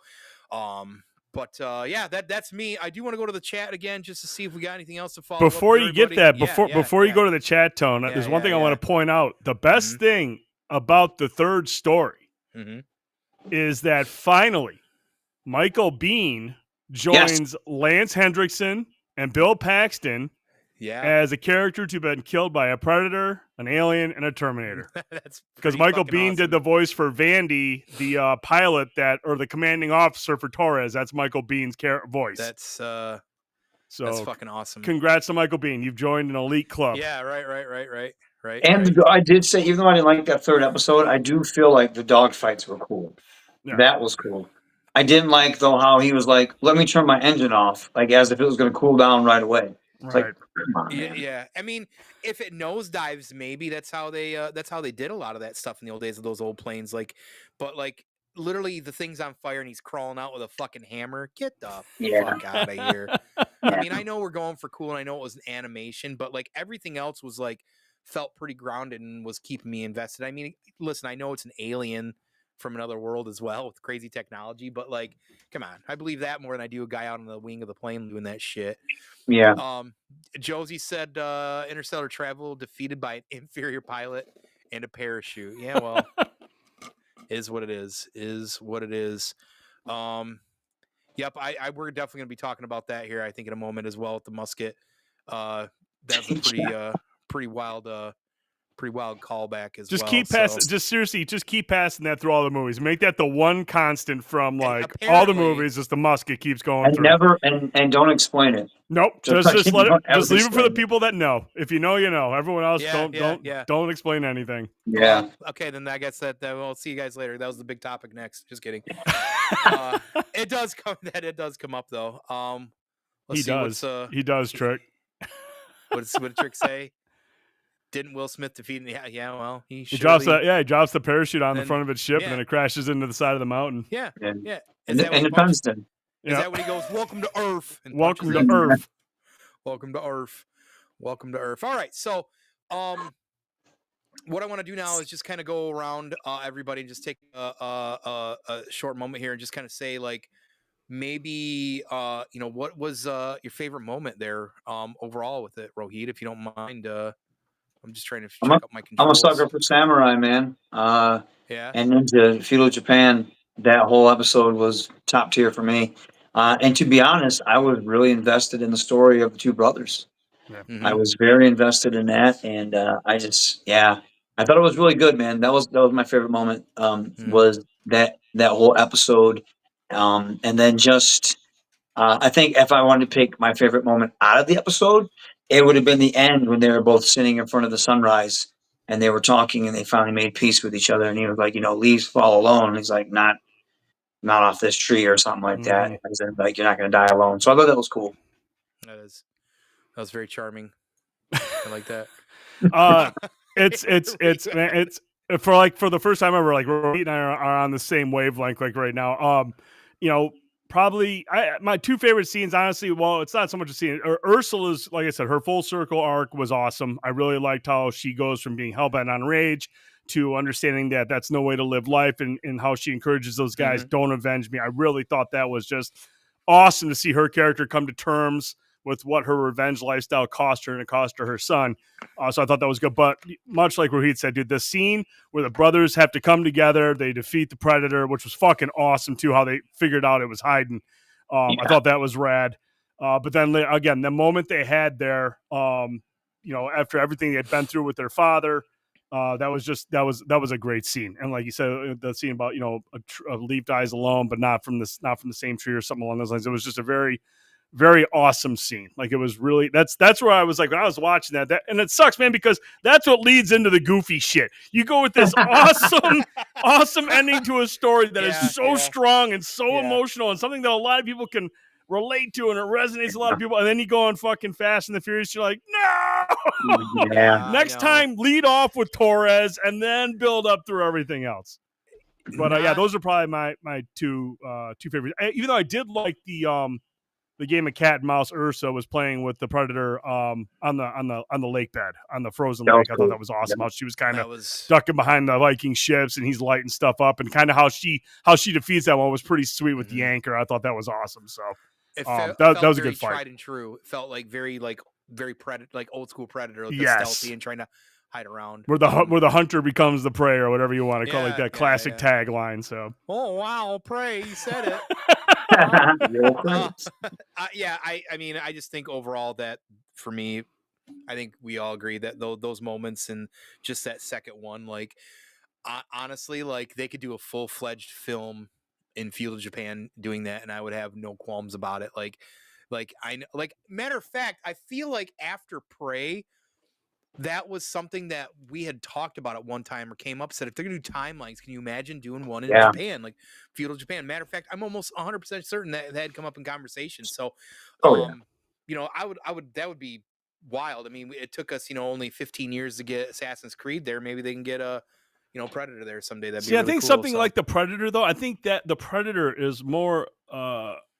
yeah, that's me. I do want to go to the chat again just to see if we got anything else to follow Before up you with get that, everybody. before you go to the chat, Tone, there's one thing I want to point out. The best thing about the third story is that finally Michael Biehn joins Lance Hendrickson and Bill Paxton as a character to have been killed by a Predator, an alien, and a Terminator. That's because Michael Biehn did the voice for Vandy, the pilot or the commanding officer for Torres. That's Michael Bihn's voice. That's fucking awesome. Congrats to Michael Biehn. You've joined an elite club. Yeah, right. And I did say, even though I didn't like that third episode, I do feel like the dog fights were cool. Yeah. That was cool. I didn't like, though, how he was like, let me turn my engine off, like as if it was going to cool down right away. It's right. Like, come on, man. Yeah. I mean, if it nosedives, maybe that's how they did a lot of that stuff in the old days of those old planes. Like, but like literally the thing's on fire and he's crawling out with a fucking hammer. Get the fuck out of here. I mean, I know we're going for cool and I know it was an animation, but like everything else was like felt pretty grounded and was keeping me invested. I mean, listen, I know it's an alien from another world as well with crazy technology, but like, come on, I believe that more than I do a guy out on the wing of the plane doing that shit. Yeah. Josie said interstellar travel defeated by an inferior pilot and a parachute. Yeah, well, is what it is. Yep, we're definitely gonna be talking about that here, I think, in a moment as well with the musket. That's a pretty wild pretty wild callback as Just well. keep passing. Just seriously, just keep passing that through all the movies. Make that the one constant from like all the movies. Is the musket keeps going and through. never and don't explain it. Nope. Just let it. Just leave it for the people that know. If you know, you know. Everyone else, don't explain anything. Yeah. Well, okay, then I guess that we'll see you guys later. That was the big topic next. Just kidding. It does come up though. Let's see. He does, Trick. What did Trick say? Didn't Will Smith defeat him? Yeah. Well, he drops the parachute on the front of its ship, yeah. and then it crashes into the side of the mountain. Yeah. And Dunstan. Is that when he goes, "Welcome to Earth"? And welcome to Earth. Welcome to Earth. Welcome to Earth. All right. So, what I want to do now is just kind of go around everybody and just take a short moment here and just kind of say, like, maybe what was your favorite moment there overall with it, Rohit, if you don't mind. I'm just trying to check out my controls. I'm a sucker for samurai, man. Yeah. And into feudal Japan, that whole episode was top tier for me. And to be honest, I was really invested in the story of the two brothers. Yeah. Mm-hmm. I was very invested in that, and I thought it was really good, man. That was my favorite moment. Was that whole episode, and then just I think if I wanted to pick my favorite moment out of the episode, it would have been the end when they were both sitting in front of the sunrise and they were talking and they finally made peace with each other. And he was like, leaves fall alone. And he's like, not off this tree or something like that. And I said, like, you're not going to die alone. So I thought that was cool. That was very charming. I like that. It's for the first time ever, like Rohit and I are on the same wavelength, like right now. Probably my two favorite scenes, honestly. Well, it's not so much a scene. Ursula's, like I said, her full circle arc was awesome. I really liked how she goes from being hellbent on rage to understanding that that's no way to live life, and how she encourages those guys, don't avenge me. I really thought that was just awesome to see her character come to terms with what her revenge lifestyle cost her, and it cost her son. So I thought that was good. But much like Rohit said, dude, the scene where the brothers have to come together, they defeat the Predator, which was fucking awesome too, how they figured out it was hiding. I thought that was rad. But then again, the moment they had there, after everything they had been through with their father, that was a great scene. And like you said, the scene about a leaf dies alone, but not from the same tree or something along those lines. It was just a very, very awesome scene. Like, it was really, that's where I was like, when I was watching that, and it sucks, man, because that's what leads into the goofy shit. You go with this awesome ending to a story that is so strong and so emotional, and something that a lot of people can relate to, and it resonates with a lot of people. And then you go on fucking Fast and the Furious, you're like, no. Next time, lead off with Torres and then build up through everything else. But those are probably my two favorites. Even though I did like the game of cat and mouse Ursa was playing with the Predator on the lake bed, on the frozen lake. I thought that was awesome. How she was kind of ducking behind the Viking ships and he's lighting stuff up, and kind of how she defeats that one was pretty sweet with the anchor. I thought that was awesome. So that was a good fight. Tried and true. It felt like very Predator, like old school Predator, like stealthy and trying to hide around. Where the hunter becomes the prey, or whatever you want to call it, like that classic tagline. So wow, prey, you said it. I mean, I just think overall that for me, I think we all agree that those moments and just that second one, like honestly, like they could do a full-fledged film in feudal Japan doing that, and I would have no qualms about it. Matter of fact, I feel like after Prey, that was something that we had talked about at one time, or came up, said if they're gonna do timelines, can you imagine doing one in Japan, like feudal Japan? Matter of fact, I'm almost 100% certain that had come up in conversation. So, I would that would be wild. I mean, it took us, only 15 years to get Assassin's Creed there. Maybe they can get a, Predator there someday. That'd be really I think cool, something like the Predator, though. I think that the Predator is more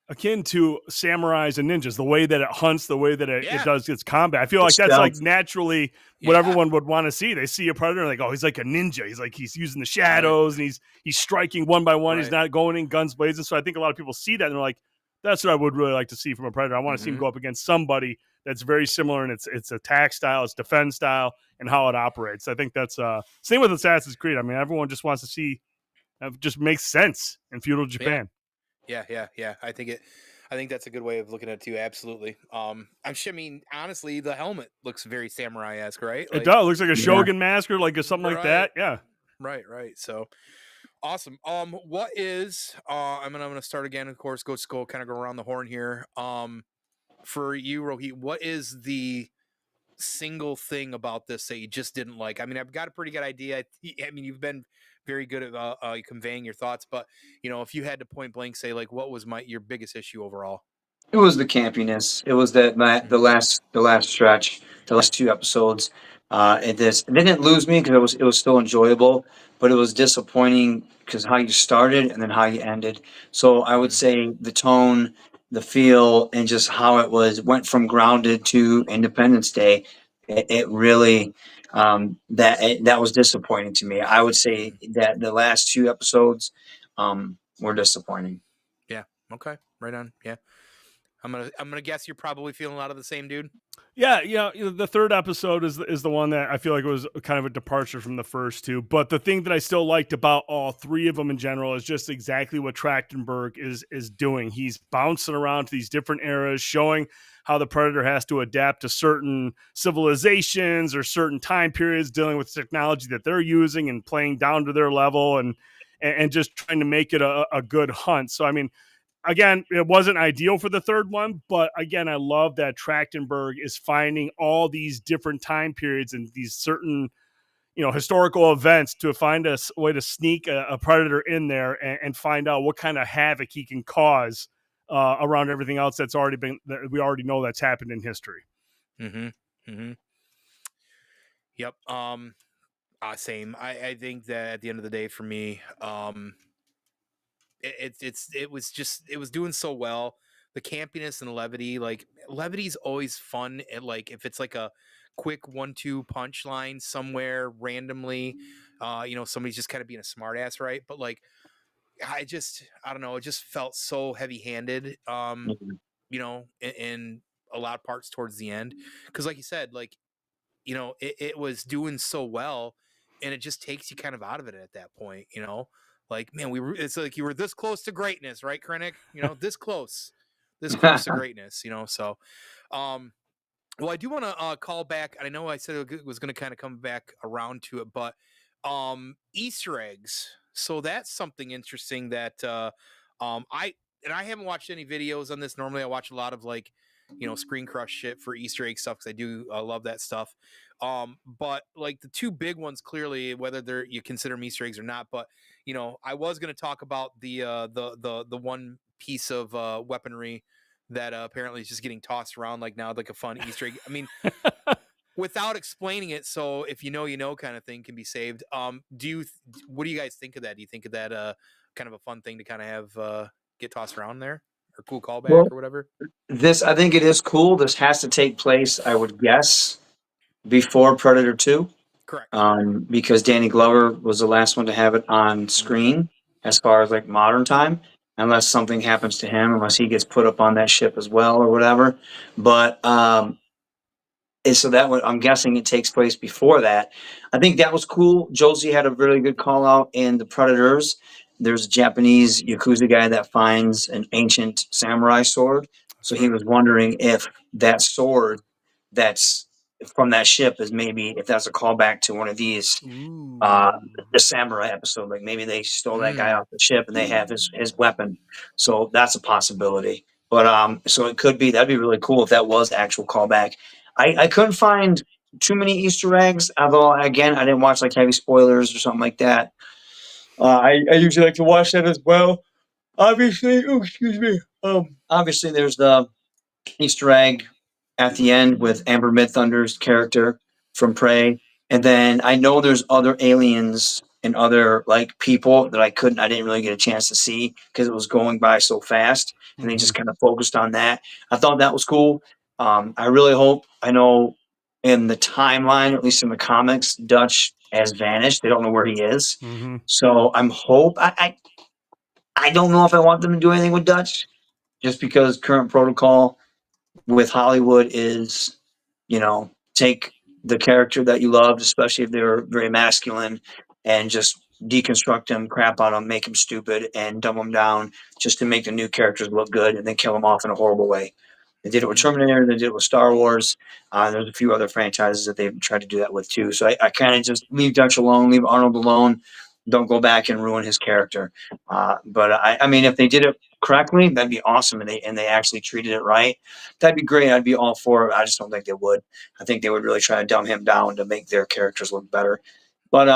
akin to samurais and ninjas, the way that it hunts, the way that it does its combat. I feel like that's like naturally what everyone would want to see. They see a Predator, like, oh, he's like a ninja. He's using the shadows, and he's striking one by one. He's not going in guns blazing. So I think a lot of people see that and they're like, that's what I would really like to see from a Predator. I want to see him go up against somebody that's very similar in its attack style, its defense style, and how it operates. I think that's same with Assassin's Creed. I mean, everyone just wants to see, it just makes sense in feudal Japan. Yeah. I think I think that's a good way of looking at it too. Absolutely. I mean, honestly, the helmet looks very samurai-esque, right? It does. It looks like a Yeah. Shogun mask or like something like that. Yeah. Right. So awesome. What is I'm gonna start again, of course, go kind of go around the horn here. For you, Rohit, what is the single thing about this that you just didn't like? I mean, I've got a pretty good idea. I mean, you've been very good at conveying your thoughts, but if you had to point blank say like what was your biggest issue overall? It was the campiness. It was that the last stretch, the last two episodes. It didn't lose me because it was still enjoyable, but it was disappointing because how you started and then how you ended. So I would say the tone, the feel, and just how it went from Grounded to Independence Day. It really that was disappointing to me. I would say that the last two episodes were disappointing. Yeah. Okay. Right on. Yeah. I'm gonna guess you're probably feeling a lot of the same, dude. Yeah, the third episode is the one that I feel like was kind of a departure from the first two. But the thing that I still liked about all three of them in general is just exactly what Trachtenberg is doing. He's bouncing around to these different eras, showing how the Predator has to adapt to certain civilizations or certain time periods, dealing with technology that they're using and playing down to their level, and just trying to make it a good hunt. So I mean, again, it wasn't ideal for the third one, but again, I love that Trachtenberg is finding all these different time periods and these certain, historical events to find a way to sneak a predator in there and find out what kind of havoc he can cause around everything else that we already know that's happened in history. Yep. Same. I think that at the end of the day, for me, it was doing so well. The campiness and levity, like levity's always fun. Like if it's like a quick 1-2 punch line somewhere randomly, somebody's just kind of being a smartass, right? But like I don't know, it just felt so heavy handed. In a lot of parts towards the end, because like you said, like it was doing so well, and it just takes you kind of out of it at that point. Like man, it's like you were this close to greatness, right, Krennic? This close to greatness. So well, I do want to call back, and I know I said it was going to kind of come back around to it, but Easter eggs. So that's something interesting that I haven't watched any videos on this. Normally, I watch a lot of like Screen Crush shit for Easter egg stuff because I do love that stuff. But like the two big ones, clearly, whether you consider them Easter eggs or not, but I was going to talk about the one piece of weaponry that apparently is just getting tossed around like now, like a fun Easter egg. I mean, without explaining it, so if you know kind of thing can be saved. What do you guys think of that? Do you think of that kind of a fun thing to kind of have get tossed around there, or cool callback Well, or whatever? I think it is cool. This has to take place, I would guess, before Predator 2, Correct. because Danny Glover was the last one to have it on screen as far as like modern time, unless something happens to him, unless he gets put up on that ship as well or whatever. But and so I'm guessing it takes place before that. I think that was cool. Josie had a really good call out in The Predators. There's a Japanese Yakuza guy that finds an ancient samurai sword. So he was wondering if that sword that's from that ship is maybe if that's a callback to one of these uh the samurai episode. Like maybe they stole that guy off the ship and they have his weapon. So that's a possibility. But so it could be that'd be really cool if that was actual callback. I couldn't find too many Easter eggs, although again I didn't watch like heavy spoilers or something like that. I usually like to watch that as well. Obviously, oh excuse me. Obviously there's the Easter egg at the end with Amber Midthunder's character from Prey. And then I know there's other aliens and other like people that I didn't really get a chance to see because it was going by so fast. And they just kind of focused on that. I thought that was cool. I really hope, I know in the timeline, at least in the comics, Dutch has vanished. They don't know where he is. Mm-hmm. So I don't know if I want them to do anything with Dutch just because current protocol with Hollywood is, take the character that you loved, especially if they were very masculine, and just deconstruct them, crap on them, make them stupid, and dumb them down just to make the new characters look good, and then kill them off in a horrible way. They did it with Terminator. They did it with Star Wars. There's a few other franchises that they've tried to do that with too. So I kind of just leave Dutch alone, leave Arnold alone. Don't go back and ruin his character. But I mean, if they did it correctly, that'd be awesome, and they actually treated it right. That'd be great. I'd be all for it. I just don't think they would. I think they would really try to dumb him down to make their characters look better. But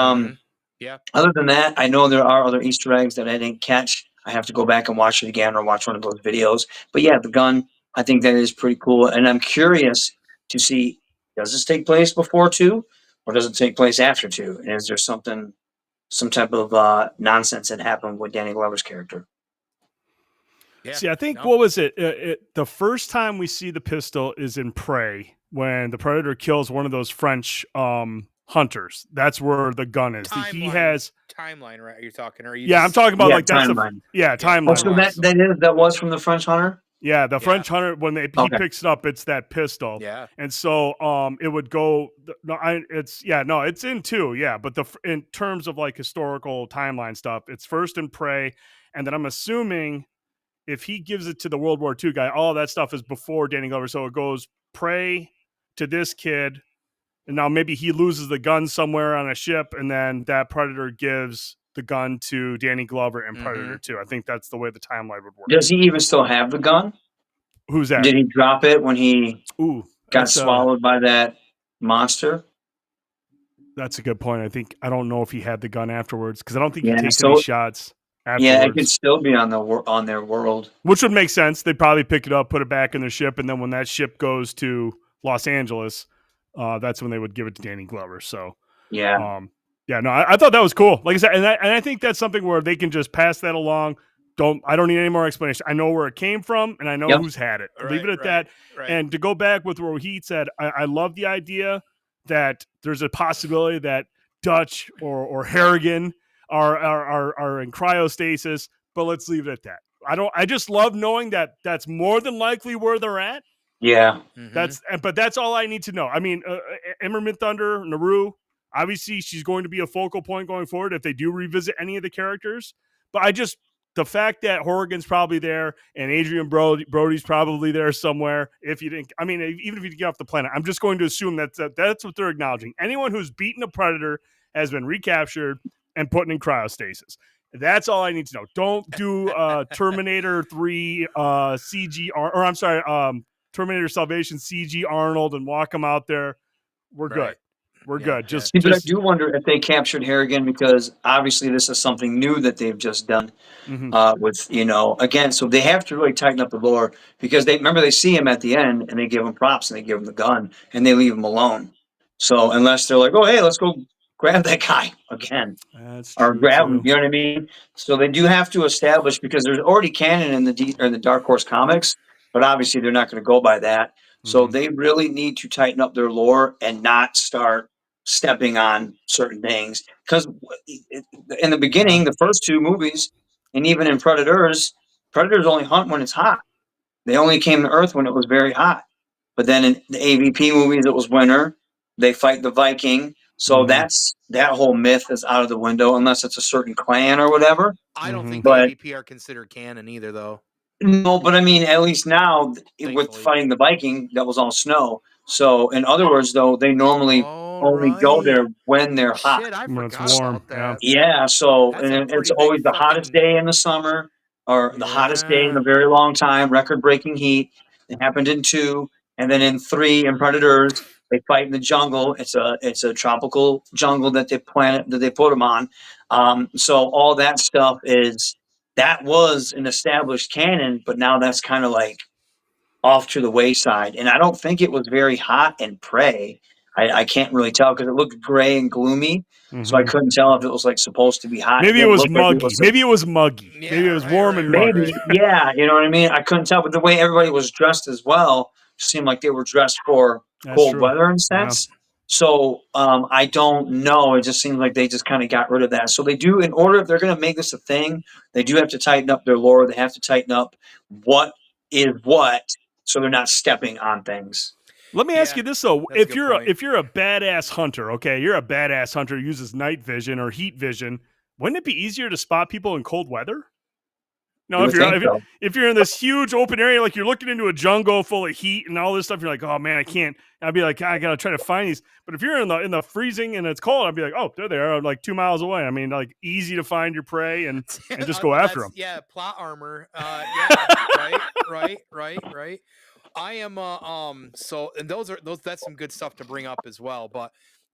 yeah. Other than that, I know there are other Easter eggs that I didn't catch. I have to go back and watch it again or watch one of those videos. But yeah, the gun, I think that is pretty cool. And I'm curious to see, does this take place before 2 or does it take place after 2? And is there some type of nonsense that happened with Danny Glover's character? Yeah. See, I think what was it? The first time we see the pistol is in Prey when the Predator kills one of those French hunters. That's where the gun is. He has timeline, right? You're talking, or you? Yeah, I'm talking about like that's timeline. Timeline. Oh, so that was from the French hunter. Yeah, the French hunter when he picks it up, it's that pistol. Yeah, and so it would go. It's in 2. Yeah, but in terms of like historical timeline stuff, it's first in Prey, and then I'm assuming if he gives it to the World War II guy, all that stuff is before Danny Glover. So it goes Prey to this kid. And now maybe he loses the gun somewhere on a ship, and then that Predator gives the gun to Danny Glover and Predator 2. I think that's the way the timeline would work. Does he even still have the gun? Who's that? Did he drop it when he got swallowed by that monster? That's a good point. I don't know if he had the gun afterwards because I don't think he takes any shots afterwards. Yeah, it could still be on their world. Which would make sense. They'd probably pick it up, put it back in their ship, and then when that ship goes to Los Angeles, that's when they would give it to Danny Glover. So I thought that was cool. Like I said, and I think that's something where they can just pass that along. I don't need any more explanation. I know where it came from, and I know who's had it. Leave it at that. Right. And to go back with what Rohit said, I love the idea that there's a possibility that Dutch or Harrigan are in cryostasis. But let's leave it at that. I just love knowing that that's more than likely where they're at. Yeah, but that's all I need to know. I mean, Emmerman Thunder, Naru, obviously she's going to be a focal point going forward if they do revisit any of the characters. But the fact that Horrigan's probably there and Adrian Brody's probably there somewhere. Even if you didn't get off the planet, I'm just going to assume that's what they're acknowledging. Anyone who's beaten a Predator has been recaptured and put in cryostasis. That's all I need to know. Don't do Terminator 3 CG or I'm sorry. Terminator Salvation CG Arnold and walk him out there. We're good. We're good. But I do wonder if they captured Harrigan because obviously this is something new that they've just done with, again, so they have to really tighten up the lore because they see him at the end and they give him props and they give him the gun and they leave him alone. So unless they're like, oh, hey, let's go grab that guy again. That's true, or grab him, you know what I mean? So they do have to establish because there's already canon in the Dark Horse comics. But obviously, they're not going to go by that. So they really need to tighten up their lore and not start stepping on certain things. Because in the beginning, the first 2 movies, and even in Predators only hunt when it's hot. They only came to Earth when it was very hot. But then in the AVP movies, it was winter. They fight the Viking. So that whole myth is out of the window unless it's a certain clan or whatever. I don't think the AVP are considered canon either, though. No, but I mean, at least now with fighting the Viking, that was all snow. So, in other words, though, they normally only go there when they're hot. Shit, I when it's forgot warm. about that. Yeah, so That's and a it's pretty always big the hottest day in the summer or the hottest day in a very long time, record-breaking heat. It happened in 2, and then in 3 in Predators, they fight in the jungle. It's a tropical jungle that they put them on. So all that stuff that was an established canon, but now that's kind of like off to the wayside. And I don't think it was very hot in Prey. I can't really tell because it looked gray and gloomy. So I couldn't tell if it was like supposed to be hot. Maybe it was muggy. Maybe it was muggy. Yeah, maybe it was warm and muggy. Maybe, yeah, you know what I mean? I couldn't tell, but the way everybody was dressed as well seemed like they were dressed for cold weather in a sense. So I don't know. It just seems like they just kind of got rid of that. So they do, in order, if they're going to make this a thing, they do have to tighten up their lore. They have to tighten up what is what, so they're not stepping on things. Let me ask you this though: if you're a badass hunter, okay, you're a badass hunter who uses night vision or heat vision. wouldn't it be easier to spot people in cold weather? No, You would think so. if you're in this huge open area, like you're looking into a jungle full of heat and all this stuff, you're like, oh man, I can't. I'd be like, I gotta try to find these. But if you're in the freezing and it's cold, I'd be like, oh, there they are, like 2 miles away. I mean, like easy to find your prey and just go after them. Yeah, plot armor. Yeah, right. I am so, and those that's some good stuff to bring up as well. But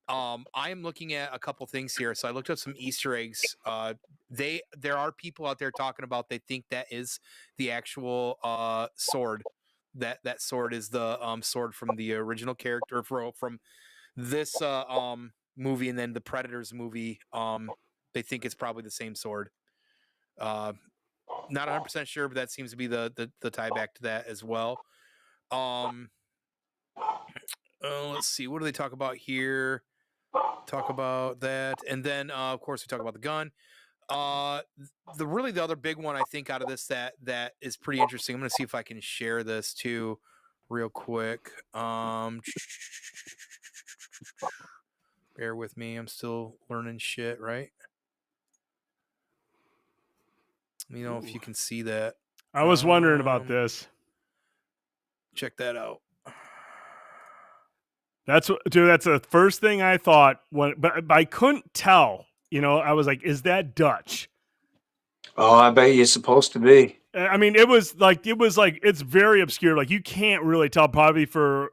I am looking at a couple things here. So I looked up some Easter eggs. There are people out there talking about they think that is the actual sword. That sword is the sword from the original character from this movie, and then the Predators movie. They think it's probably the same sword. Not 100% sure, but that seems to be the tie back to that as well. Let's see, what do they talk about here? Talk about that, and then of course we talk about the gun. The other big one I think out of this that is pretty interesting. I'm gonna see if I can share this too real quick. Bear with me, I'm still learning shit, right? Let me know if you can see that. I was wondering about this. Check that out. That's the first thing I thought but I couldn't tell. I was like, is that Dutch? Oh, I bet you're supposed to be. I mean, it was like it's very obscure. Like you can't really tell, probably for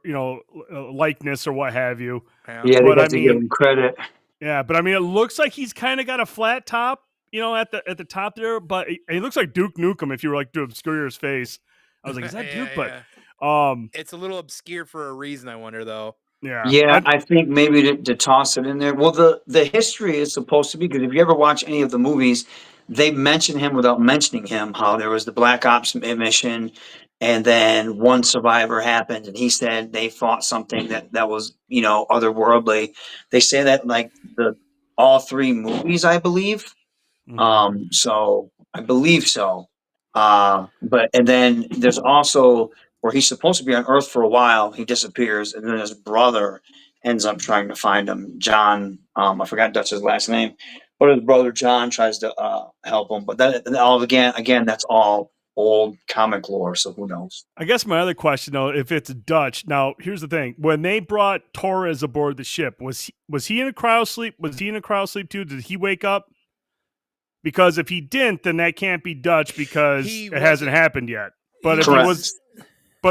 likeness or what have you. Yeah, they got to give him credit. Yeah, but I mean, it looks like he's kind of got a flat top, at the top there. But he looks like Duke Nukem if you were like to obscure his face. I was like, is that Duke? Yeah. But it's a little obscure for a reason. I wonder though. Yeah, I think maybe to toss it in there. Well, the history is supposed to be, because if you ever watch any of the movies, they mention him without mentioning him. How there was the Black Ops mission, and then one survivor happened, and he said they fought something that was otherworldly. They say that like all three movies, I believe. So I believe so. And then there's also where he's supposed to be on Earth for a while. He disappears, and then his brother ends up trying to find him. John, I forgot Dutch's last name, but his brother John tries to help him. But that all again, that's all old comic lore. So who knows? I guess my other question though, if it's Dutch, now here's the thing: when they brought Torres aboard the ship, was he in a cryosleep? Was he in a cryosleep too? Did he wake up? Because if he didn't, then that can't be Dutch because it hasn't happened yet. But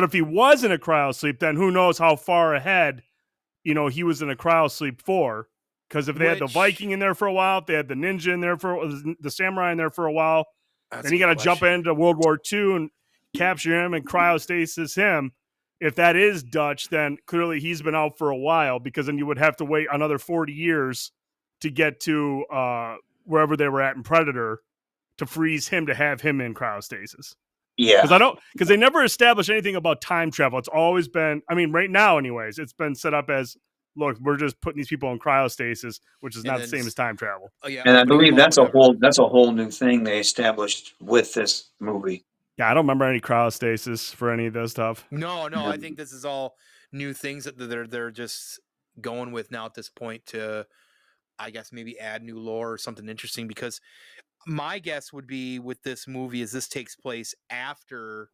if he was in a cryosleep, then who knows how far ahead, he was in a cryosleep for? Because if they had the Viking in there for a while, if they had the ninja in there the samurai in there for a while, then you got to jump into World War II and capture him and cryostasis him. If that is Dutch, then clearly he's been out for a while, because then you would have to wait another 40 years to get to wherever they were at in Predator to freeze him to have him in cryostasis. Yeah. Because they never established anything about time travel. It's always been, I mean, right now anyways, it's been set up as, look, we're just putting these people in cryostasis, which is not the same as time travel. Oh, yeah, and I believe that's a whole new thing they established with this movie. Yeah, I don't remember any cryostasis for any of this stuff. No, I think this is all new things that they're just going with now at this point to, I guess, maybe add new lore or something interesting, because my guess would be with this movie is this takes place after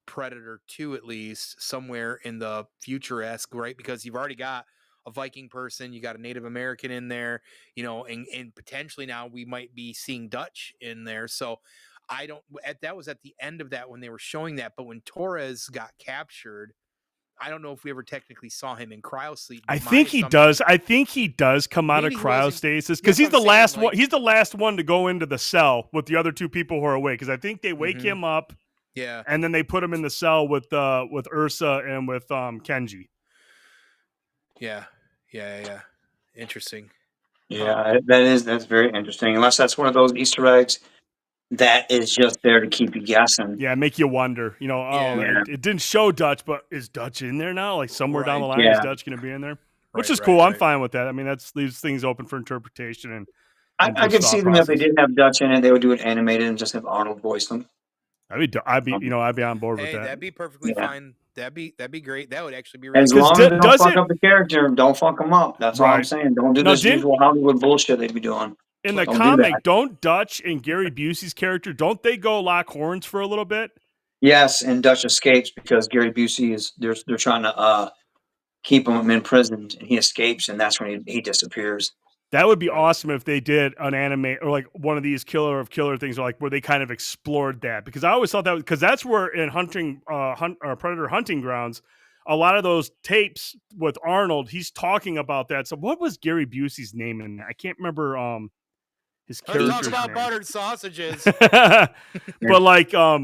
Predator 2, at least somewhere in the future-esque, right? Because you've already got a Viking person, you got a Native American in there, and potentially now we might be seeing Dutch in there. So that was at the end of that when they were showing that, but when Torres got captured, I don't know if we ever technically saw him in cryosleep. I think he does. I think he does come out of cryostasis because he's the last one. He's the last one to go into the cell with the other two people who are awake. Because I think they wake him up, and then they put him in the cell with Ursa and with Kenji. Yeah. Interesting. Yeah, that's very interesting. Unless that's one of those Easter eggs that is just there to keep you guessing. Yeah, make you wonder. It didn't show Dutch, but is Dutch in there now? Like somewhere down the line, is Dutch going to be in there? Which is cool. I'm fine with that. I mean, that leaves things open for interpretation. And I could see them if they didn't have Dutch in it, they would do it animated and just have Arnold voice them. I'd be on board with that. That'd be perfectly fine. That'd be great. That would actually be really as long as they don't fuck up the character, don't fuck them up. That's all I'm saying. Don't do this usual Hollywood bullshit they'd be doing. in the Don't do comic, that. don't Dutch and Gary Busey's character, don't they go lock horns for a little bit? Yes, and Dutch escapes because Gary Busey is they're trying to keep him imprisoned, and he escapes, and that's when he disappears. That would be Right. awesome if they did an anime or like one of these killer of killer things, or like where they kind of explored that, because I always thought that because that's where in Predator Hunting Grounds, a lot of those tapes with Arnold, he's talking about that. So what was Gary Busey's name in that? I can't remember his Let's talk character's about name. buttered sausages. But like yeah,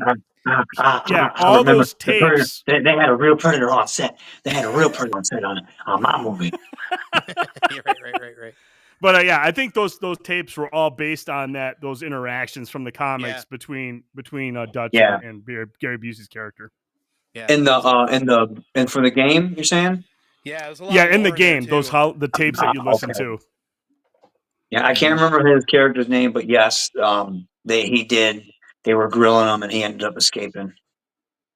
I all remember those the Predator. tapes. They had a real Predator on set. They had a real Predator on set on my movie. right. But yeah, I think those tapes were all based on those interactions from the comics between Dutch Yeah. and Gary Busey's character. Yeah. And for the game, you're saying? Yeah, there's a lot Yeah, of in the lore there, game, too. the tapes that you listen Okay. to. Yeah, I can't remember his character's name, but yes, they were grilling him, and he ended up escaping.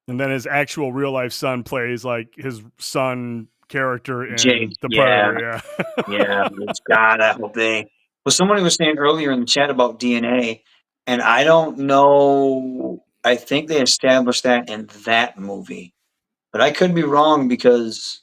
And then his actual real life son plays like his son character in Jake, the yeah. Predator. Yeah, God, I hope they. Well, somebody was saying earlier in the chat about DNA, and I don't know. I think they established that in that movie, but I could be wrong because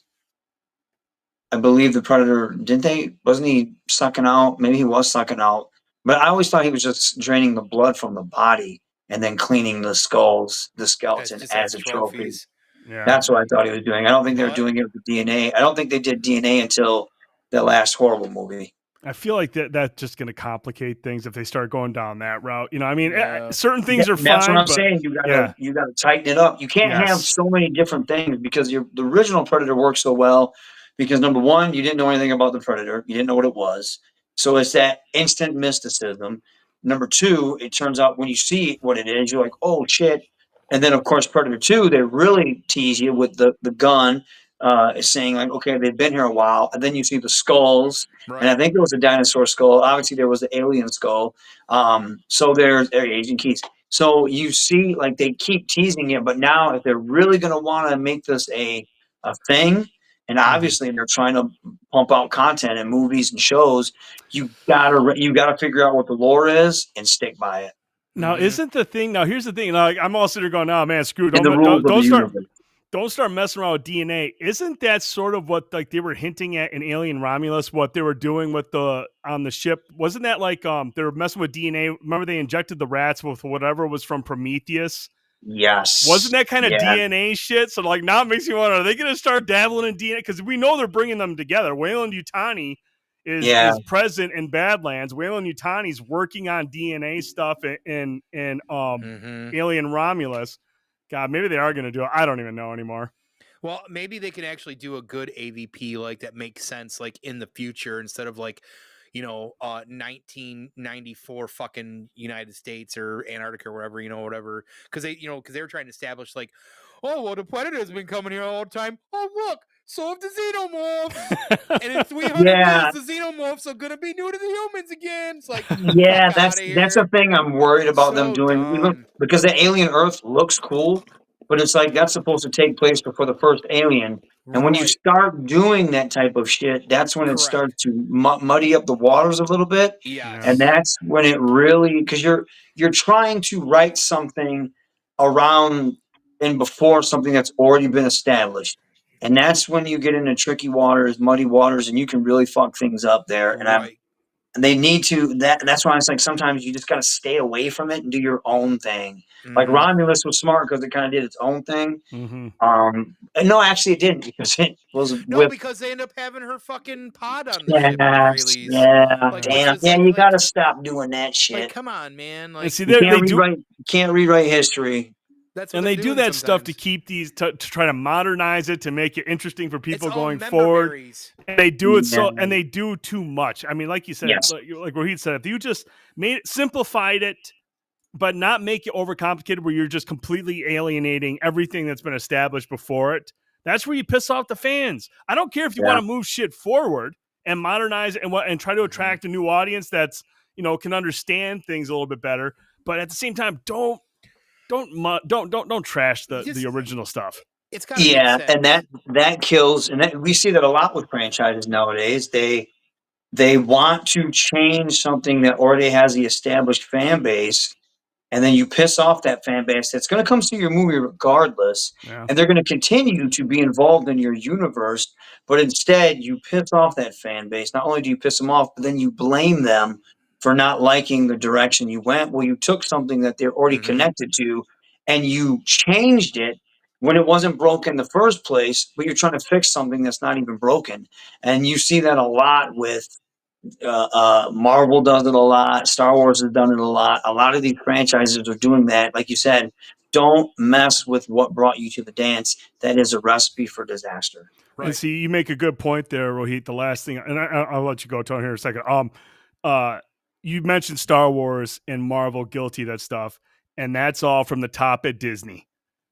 I believe the Predator didn't they? Wasn't he sucking out? Maybe he was sucking out, but I always thought he was just draining the blood from the body and then cleaning the skeleton Just as as a trophy. trophies. Yeah. That's what I thought he was doing. I don't think they were But- doing it with DNA. I don't think they did DNA until that last horrible movie. I feel like that's just going to complicate things if they start going down that route. You know, I mean, Yeah. certain things are fine. That's what I'm but saying. You gotta tighten it up. You can't have Yes. so many different things because the original Predator worked so well because number one, you didn't know anything about the Predator. You didn't know what it was. So it's that instant mysticism. Number two, it turns out when you see what it is, you're like, oh shit. And then of course Predator 2, they really tease you with the gun, saying like, okay, they've been here a while. And then you see the skulls. Right. And I think there was a dinosaur skull. Obviously, there was the alien skull. So there's Agent Keys. So you see, like they keep teasing it, but now if they're really going to want to make this a thing, and obviously they're trying to pump out content and movies and shows, you gotta figure out what the lore is and stick by it. Now, isn't the thing? Now, here's the thing. Like, I'm all sitting there going, "Oh man, screw! And the rules of the universe. Don't start messing around with DNA." Isn't that sort of what like they were hinting at in Alien Romulus? What they were doing with on the ship? Wasn't that like they were messing with DNA? Remember they injected the rats with whatever was from Prometheus? Yes. Wasn't that kind of DNA shit? So like now it makes me wonder: are they going to start dabbling in DNA? Because we know they're bringing them together. Wayland Yutani is present in Badlands. Wayland Yutani's working on DNA stuff in Alien Romulus. God, maybe they are going to do it. I don't even know anymore. Well, maybe they can actually do a good AVP like that makes sense, like in the future instead of like, 1994 fucking United States or Antarctica or whatever, whatever. Because they were trying to establish like, oh, well, the Predator's been coming here all the time. Oh, look, so have the Xenomorphs. And in 300 years, the Xenomorphs are going to be new to the humans again. It's like, yeah, that's the thing I'm worried about them doing. Dumb. Because the alien Earth looks cool, but it's like that's supposed to take place before the first Alien. And when you start doing that type of shit, that's when it starts to muddy up the waters a little bit. Yes. And that's when it really, because you're trying to write something around and before something that's already been established. And that's when you get into tricky waters, muddy waters, and you can really fuck things up there. And they need to. That's why it's like sometimes you just got to stay away from it and do your own thing. Like Romulus was smart because it kind of did its own thing. No, actually, it didn't because it was because they end up having her fucking pod on the ship. Damn. Yeah, you got to stop doing that shit. Like, come on, man. Like, see, you can't rewrite history. And they do that stuff to keep these to try to modernize it, to make it interesting for people going forward. And they do it and they do too much. I mean, like you said, like Rohit said, if you just simplified it, but not make it overcomplicated where you're just completely alienating everything that's been established before it, that's where you piss off the fans. I don't care if you want to move shit forward and modernize it and try to attract a new audience that's, can understand things a little bit better. But at the same time, don't trash the original stuff. It's got to and that kills, and we see that a lot with franchises nowadays. They they want to change something that already has the established fan base, and then you piss off that fan base that's going to come see your movie regardless, Yeah. and they're going to continue to be involved in your universe, but instead you piss off that fan base. Not only do you piss them off, but then you blame them for not liking the direction you went. Well, you took something that they're already connected to and you changed it when it wasn't broken in the first place, but you're trying to fix something that's not even broken. And you see that a lot with Marvel does it a lot. Star Wars has done it a lot. A lot of these franchises are doing that. Like you said, don't mess with what brought you to the dance. That is a recipe for disaster. Right. And see, you make a good point there, Rohit. The last thing, and I'll let you go, Tony, here in a second. You mentioned Star Wars and Marvel guilty of that stuff, and that's all from the top at Disney.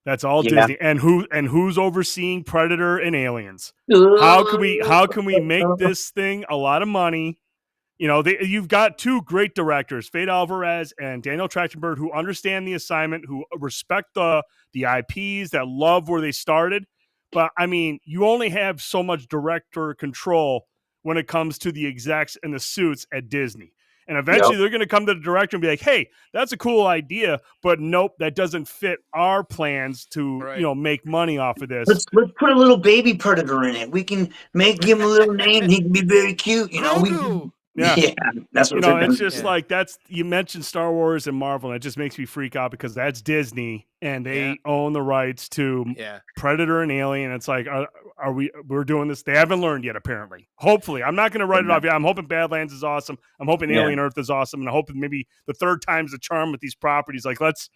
That's all Yeah. Disney. And who's overseeing Predator and Aliens? How can we make this thing a lot of money? You know, you've got two great directors, Fede Alvarez and Daniel Trachtenberg, who understand the assignment, who respect the IPs, that love where they started. But I mean, you only have so much director control when it comes to the execs and the suits at Disney. And eventually they're going to come to the director and be like, hey, that's a cool idea, but nope, that doesn't fit our plans to, make money off of this. Let's put a little baby Predator in it. We can give him a little name. He can be very cute. You know, Yeah, that's what it's just like you mentioned Star Wars and Marvel, and it just makes me freak out because that's Disney and they own the rights to Predator and Alien. It's like, we're doing this? They haven't learned yet, apparently. Hopefully, I'm not going to write it off yet. I'm hoping Badlands is awesome. I'm hoping Alien Earth is awesome, and I'm hoping maybe the third time's the charm with these properties. Like let's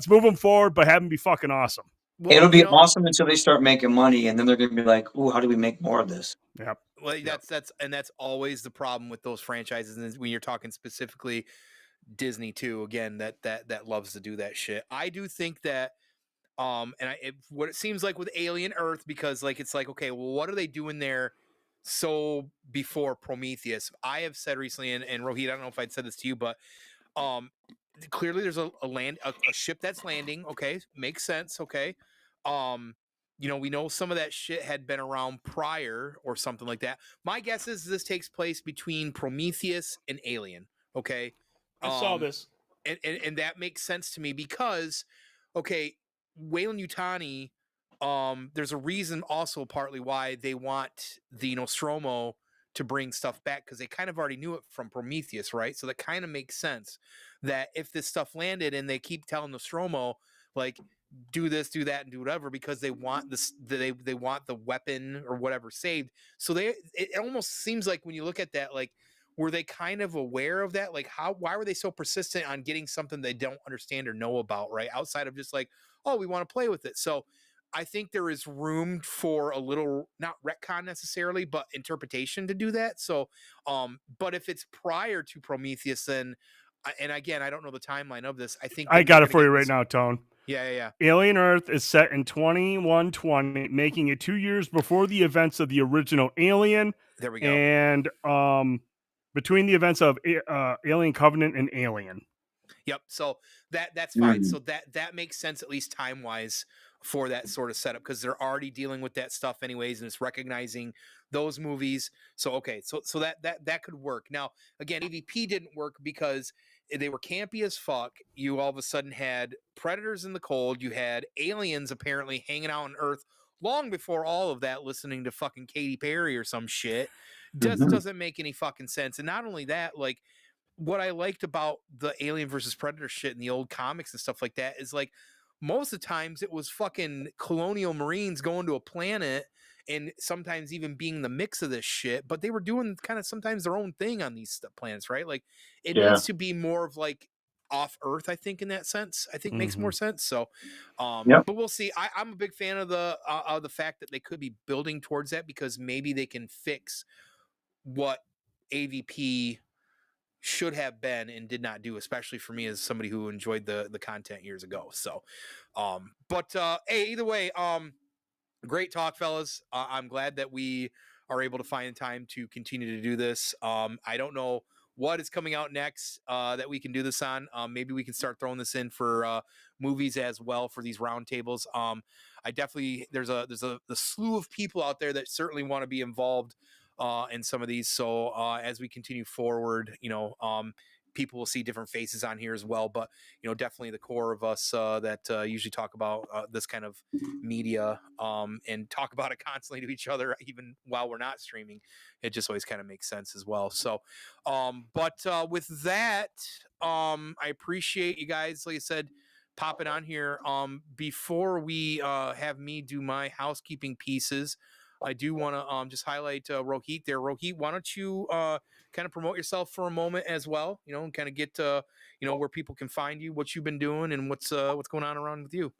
move them forward, but have them be fucking awesome. Well, it'll be awesome until they start making money, and then they're going to be like, "Ooh, how do we make more of this?" Yep. Well, that's always the problem with those franchises, and when you're talking specifically Disney too. Again, that loves to do that shit. I do think that, what it seems like with Alien Earth, because like it's like, okay, well, what are they doing there? So before Prometheus, I have said recently, and Rohit, I don't know if I'd said this to you, but clearly there's a ship that's landing. Okay, makes sense. Okay, we know some of that shit had been around prior or something like that. My guess is this takes place between Prometheus and Alien. Okay, I saw this, and that makes sense to me because, okay, Weyland Yutani, there's a reason also partly why they want the Nostromo to bring stuff back, because they kind of already knew it from Prometheus, right? So that kind of makes sense that if this stuff landed and they keep telling Nostromo, like, do this, do that, and do whatever, because they want this, they want the weapon or whatever saved. So it almost seems like when you look at that, like, were they kind of aware of that? Like, why were they so persistent on getting something they don't understand or know about, right? Outside of just like, oh, we want to play with it. So I think there is room for a little, not retcon necessarily, but interpretation to do that. So, but if it's prior to Prometheus, then, and again, I don't know the timeline of this. I think I got it for you right now, Tone. Yeah. Alien Earth is set in 2120, making it 2 years before the events of the original Alien. There we go. And between the events of Alien Covenant and Alien. Yep. So that's fine. So that makes sense, at least time wise, for that sort of setup, because they're already dealing with that stuff anyways, and it's recognizing those movies. So okay, so that could work. Now again, AVP didn't work because they were campy as fuck. You all of a sudden had predators in the cold. You had aliens apparently hanging out on Earth long before all of that, listening to fucking Katy Perry or some shit. Doesn't make any fucking sense. And not only that, like, what I liked about the Alien versus Predator shit in the old comics and stuff like that is, like, most of the times it was fucking colonial Marines going to a planet and sometimes even being the mix of this shit, but they were doing kind of sometimes their own thing on these planets, right? Like, it needs to be more of like off Earth, I think, in that sense. I think makes more sense. So, but we'll see. I'm a big fan of the fact that they could be building towards that, because maybe they can fix what AVP should have been and did not do, especially for me as somebody who enjoyed the content years ago. So, hey, either way, great talk, fellas. I'm glad that we are able to find time to continue to do this. I don't know what is coming out next that we can do this on. Maybe we can start throwing this in for movies as well for these roundtables. I definitely, there's a slew of people out there that certainly want to be involved in some of these. So as we continue forward, people will see different faces on here as well. But definitely the core of us that usually talk about this kind of media and talk about it constantly to each other, even while we're not streaming. It just always kind of makes sense as well. So, but with that, I appreciate you guys, like I said, popping on here. Before we have me do my housekeeping pieces, I do want to just highlight Rohit there. Rohit, why don't you kind of promote yourself for a moment as well, and kind of get where people can find you, what you've been doing, and what's going on around with you.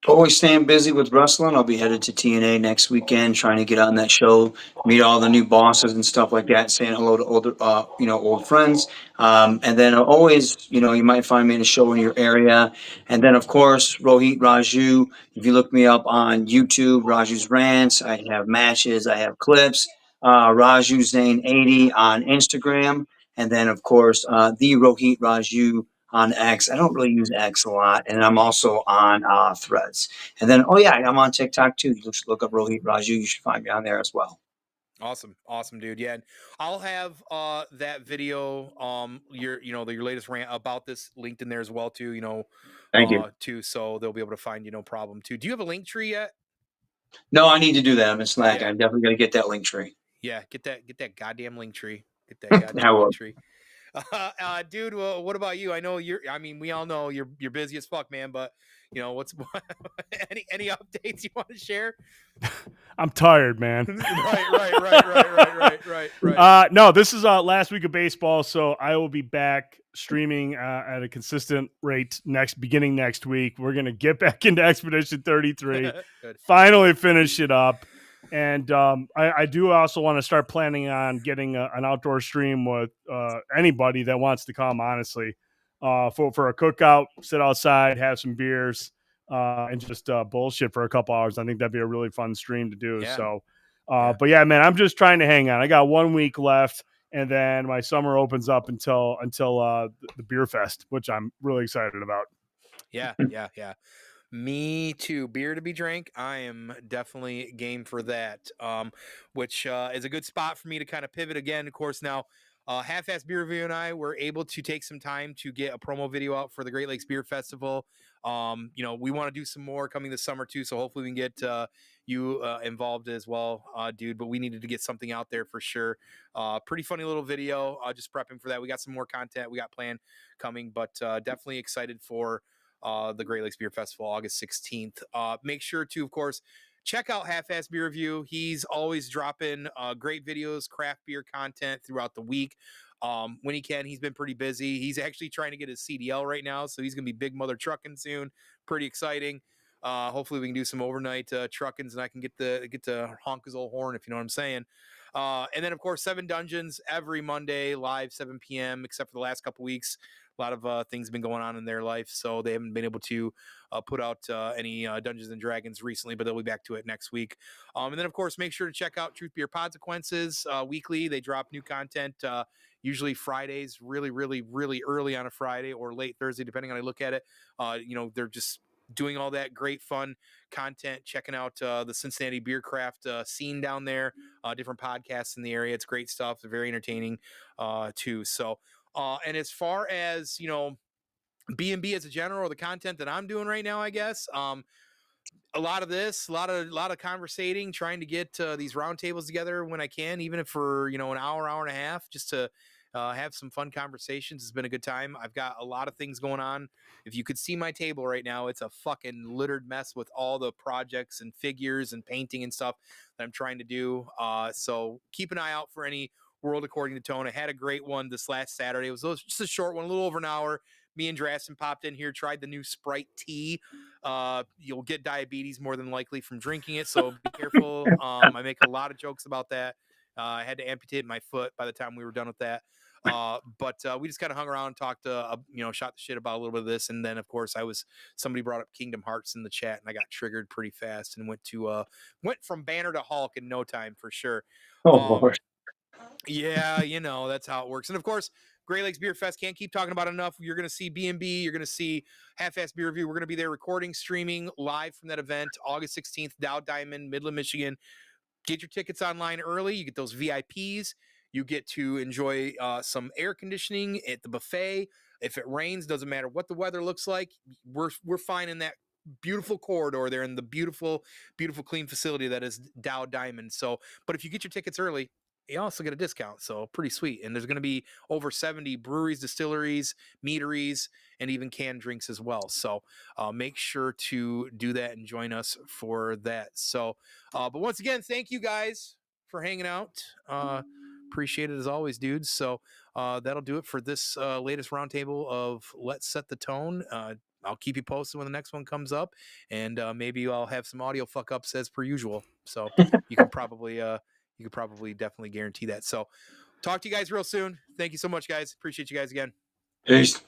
Always staying busy with wrestling. I'll be headed to TNA next weekend, trying to get on that show, meet all the new bosses and stuff like that, saying hello to older, old friends. And then always, you might find me in a show in your area. And then, of course, Rohit Raju. If you look me up on YouTube, Raju's Rants, I have matches, I have clips. Raju79 on Instagram. And then, of course, the Rohit Raju on X. I don't really use X a lot, and I'm also on Threads. And then, oh yeah, I'm on TikTok too. You should look up Rohit Raju. You should find me on there as well. Awesome, dude. Yeah, and I'll have that video, your latest rant about this linked in there as well too. Thank you. Too, so they'll be able to find you, no problem too. Do you have a link tree yet? No, I need to do that. I'm in Slack. Yeah. I'm definitely gonna get that link tree. Yeah, get that goddamn link tree. Get that goddamn I will. link tree. Dude, what about you? I know we all know you're busy as fuck, man, but what's any updates you want to share? I'm tired, man. Right. No, this is last week of baseball, so I will be back streaming at a consistent rate beginning next week. We're gonna get back into Expedition 33, finally finish it up. And I do also want to start planning on getting an outdoor stream with anybody that wants to come, honestly, for a cookout, sit outside, have some beers, and just bullshit for a couple hours. I think that'd be a really fun stream to do. Yeah. So, but yeah, man, I'm just trying to hang on. I got 1 week left, and then my summer opens up until the beer fest, which I'm really excited about. Yeah. Me too. Beer to be drank. I am definitely game for that. Which is a good spot for me to kind of pivot again. Of course, now Half-Ass Beer Review and I were able to take some time to get a promo video out for the Great Lakes Beer Festival. We want to do some more coming this summer too, so hopefully we can get you involved as well, dude. But we needed to get something out there for sure. Pretty funny little video. Just prepping for that. We got some more content we got planned coming, but definitely excited for the Great Lakes Beer Festival, August 16th. Make sure to, of course, check out Half-Ass Beer Review. He's always dropping great videos, craft beer content throughout the week. When he can, he's been pretty busy. He's actually trying to get his CDL right now, so he's going to be big mother trucking soon. Pretty exciting. Hopefully we can do some overnight truckings, and I can get to honk his old horn, if you know what I'm saying. And then, of course, 7 Dungeons every Monday, live 7 p.m., except for the last couple weeks. A lot of things have been going on in their life, so they haven't been able to put out any Dungeons and Dragons recently, but they'll be back to it next week. And then, of course, make sure to check out Truth Beer Consequences weekly. They drop new content usually Fridays, really, really, really early on a Friday or late Thursday, depending on how I look at it. They're just doing all that great fun content, checking out the Cincinnati beer craft scene down there, different podcasts in the area. It's great stuff. They're very entertaining too. So, and as far as, B&B as a general, or the content that I'm doing right now, I guess, a lot of conversating, trying to get these roundtables together when I can, even if for, an hour and a half, just to have some fun conversations. It's been a good time. I've got a lot of things going on. If you could see my table right now, it's a fucking littered mess with all the projects and figures and painting and stuff that I'm trying to do. So keep an eye out for any World According to Tone. I had a great one this last Saturday. It was just a short one, a little over an hour. Me and Drastin popped in here, tried the new Sprite tea. You'll get diabetes more than likely from drinking it, so be careful. I make a lot of jokes about that. I had to amputate my foot by the time we were done with that. But we just kind of hung around and talked, shot the shit about a little bit of this. And then, of course, somebody brought up Kingdom Hearts in the chat, and I got triggered pretty fast and went from Banner to Hulk in no time for sure. Oh, Lord. Yeah, that's how it works. And of course, Great Lakes Beer Fest, can't keep talking about it enough. You're going to see B&B. You're going to see Half-Ass Beer Review. We're going to be there recording, streaming live from that event, August 16th, Dow Diamond, Midland, Michigan. get your tickets online early. You get those VIPs. You get to enjoy some air conditioning at the buffet. If it rains, doesn't matter what the weather looks like. We're fine in that beautiful corridor there in the beautiful clean facility that is Dow Diamond. So, but if you get your tickets early, you also get a discount. So pretty sweet. And there's going to be over 70 breweries, distilleries, meaderies, and even canned drinks as well. So make sure to do that and join us for that. So, but once again, thank you guys for hanging out. Appreciate it as always, dudes. So that'll do it for this latest roundtable of Let's Set the Tone. I'll keep you posted when the next one comes up, and maybe I'll have some audio fuck ups as per usual. So you can probably definitely guarantee that. So talk to you guys real soon. Thank you so much, guys. Appreciate you guys again. Peace.